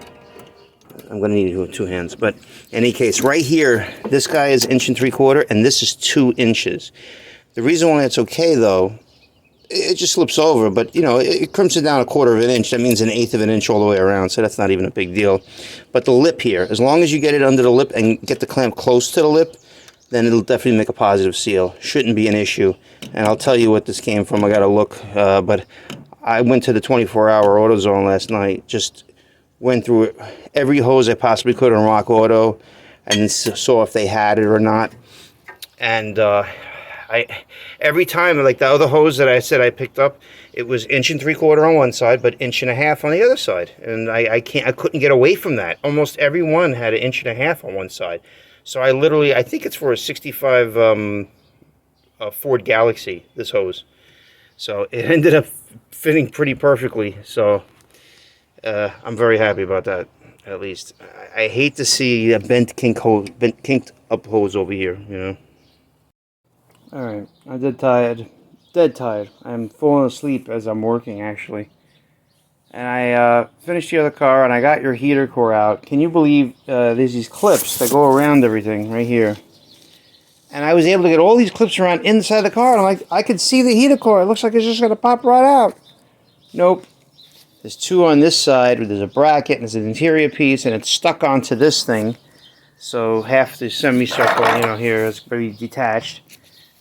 I'm going to need it with 2 hands. But in any case, right here, this guy is 1 3/4 inches, and this is 2 inches. The reason why it's okay, though, it just slips over, but, you know, it crimps it down 1/4 inch. That means 1/8 inch all the way around, so that's not even a big deal. But the lip here, as long as you get it under the lip and get the clamp close to the lip, then it'll definitely make a positive seal. Shouldn't be an issue. And I'll tell you what this came from. I got to look, but I went to the 24-hour AutoZone last night, just went through every hose I possibly could on Rock Auto, and saw if they had it or not. And every time, like the other hose that I said I picked up, it was 1 3/4 on one side, but 1.5 on the other side. And I couldn't get away from that. Almost every one had 1.5 on one side. So I think it's for a 65 Ford Galaxy, this hose. So it ended up fitting pretty perfectly. So I'm very happy about that, at least. I hate to see a bent kinked up hose over here, you know. Alright, I'm dead tired. I'm falling asleep as I'm working, actually. And I finished the other car, and I got your heater core out. Can you believe there's these clips that go around everything right here? And I was able to get all these clips around inside the car, and I'm like, I could see the heater core. It looks like it's just going to pop right out. Nope. There's 2 on this side, where there's a bracket, and there's an interior piece, and it's stuck onto this thing. So half the semicircle, you know, here is very detached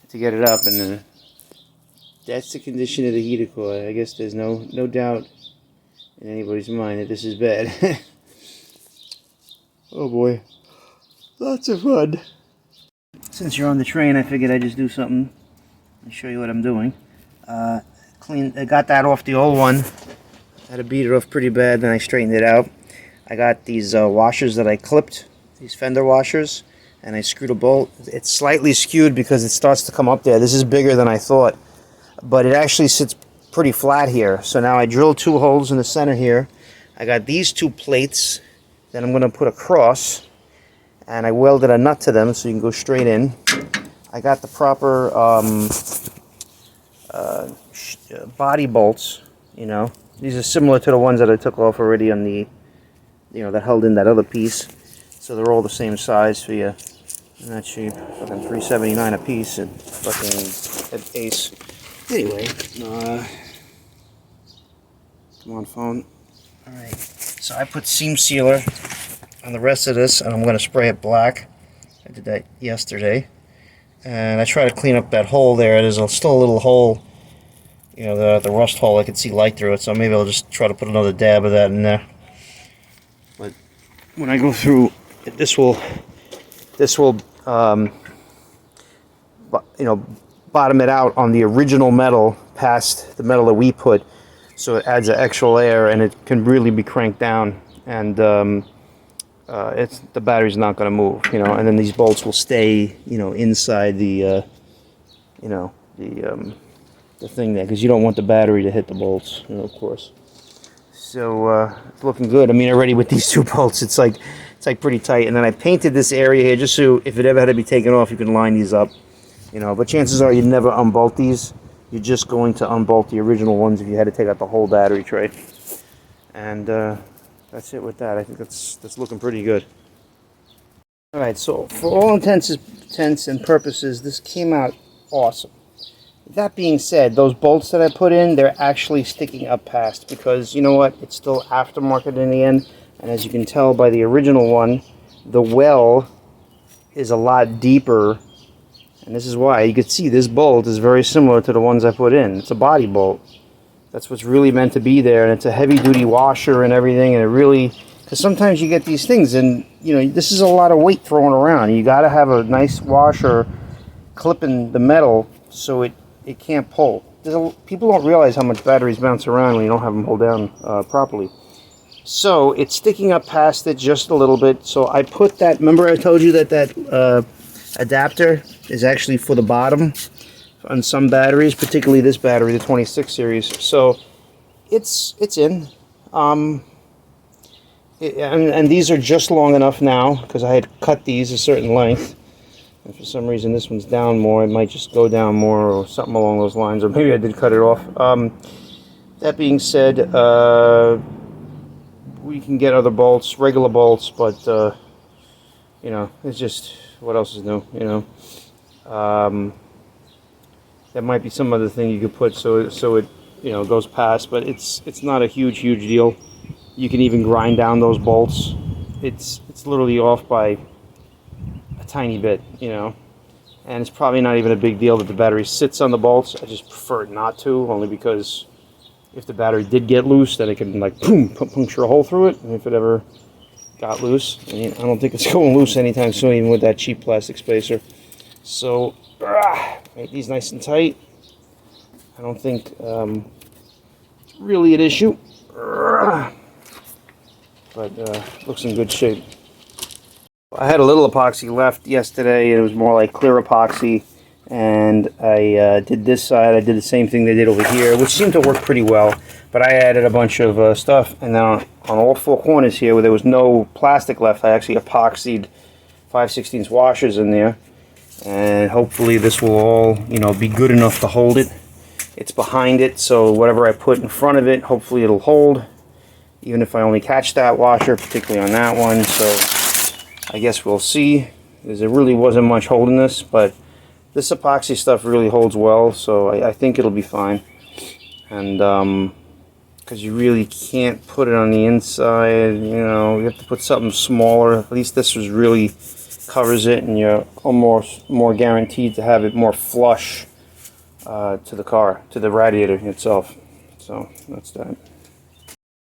to get it up, and then that's the condition of the heater core. I guess there's no doubt in anybody's mind that this is bad. Oh boy, lots of fun. Since you're on the train, I figured I'd just do something and show you what I'm doing. I got that off the old one. I had to beat it off pretty bad, then I straightened it out. I got these washers that I clipped, these fender washers, and I screwed a bolt. It's slightly skewed because it starts to come up there. This is bigger than I thought, but it actually sits pretty flat here. So now I drilled 2 holes in the center here. I got these 2 plates that I'm going to put across, and I welded a nut to them so you can go straight in. I got the proper body bolts, you know. These are similar to the ones that I took off already on the, you know, that held in that other piece. So they're all the same size for you. They're not cheap. Fucking $3.79 a piece and fucking at Ace. Anyway, come on, phone. Alright, so I put seam sealer on the rest of this, and I'm going to spray it black. I did that yesterday. And I try to clean up that hole there. There's still a little hole, you know, the rust hole. I can see light through it, so maybe I'll just try to put another dab of that in there. But when I go through, this will you know, bottom it out on the original metal past the metal that we put, so it adds an extra layer, and it can really be cranked down, and the battery's not going to move, you know. And then these bolts will stay, you know, inside the you know, the thing there, because you don't want the battery to hit the bolts, you know, of course. So it's looking good. I mean, already with these 2 bolts, it's like pretty tight. And then I painted this area here just so if it ever had to be taken off, you can line these up, you know. But chances are you'd never unbolt these. You're just going to unbolt the original ones if you had to take out the whole battery tray. And that's it with that. I think that's looking pretty good. All right, so for all intents and purposes, this came out awesome. That being said, those bolts that I put in, they're actually sticking up past, because you know what? It's still aftermarket in the end. And as you can tell by the original one, the well is a lot deeper. And this is why. You can see this bolt is very similar to the ones I put in. It's a body bolt. That's what's really meant to be there. And it's a heavy-duty washer and everything. And it really... because sometimes you get these things, and, you know, this is a lot of weight thrown around. You got to have a nice washer clipping the metal so it can't pull. People don't realize how much batteries bounce around when you don't have them hold down properly. So it's sticking up past it just a little bit. So I put that, remember I told you that adapter is actually for the bottom on some batteries, particularly this battery, the 26 series. So it's in. And these are just long enough now, because I had cut these a certain length. And for some reason this one's down more. It might just go down more or something along those lines. Or maybe I did cut it off. That being said, we can get other bolts, regular bolts, but you know, it's just, what else is new, you know. There might be some other thing you could put so it, you know, goes past, but it's not a huge deal. You can even grind down those bolts. It's literally off by a tiny bit, you know, and it's probably not even a big deal that the battery sits on the bolts. I just prefer not to, only because if the battery did get loose, then it can like boom, puncture a hole through it. And if it ever got loose, I mean, I don't think it's going loose anytime soon, even with that cheap plastic spacer. So make these nice and tight. I don't think it's really an issue, but looks in good shape. I had a little epoxy left yesterday. It was more like clear epoxy, and I did this side. I did the same thing they did over here, which seemed to work pretty well, but I added a bunch of stuff, and then on all four corners here where there was no plastic left, I actually epoxied 5/16 washers in there, and hopefully this will all, you know, be good enough to hold it. It's behind it, so whatever I put in front of it, hopefully it'll hold, even if I only catch that washer, particularly on that one. So I guess we'll see, because there really wasn't much holding this, but this epoxy stuff really holds well, so I think it'll be fine. And because you really can't put it on the inside, you know, you have to put something smaller. At least this was really covers it, and you're almost more guaranteed to have it more flush to the car, to the radiator itself. So that's that.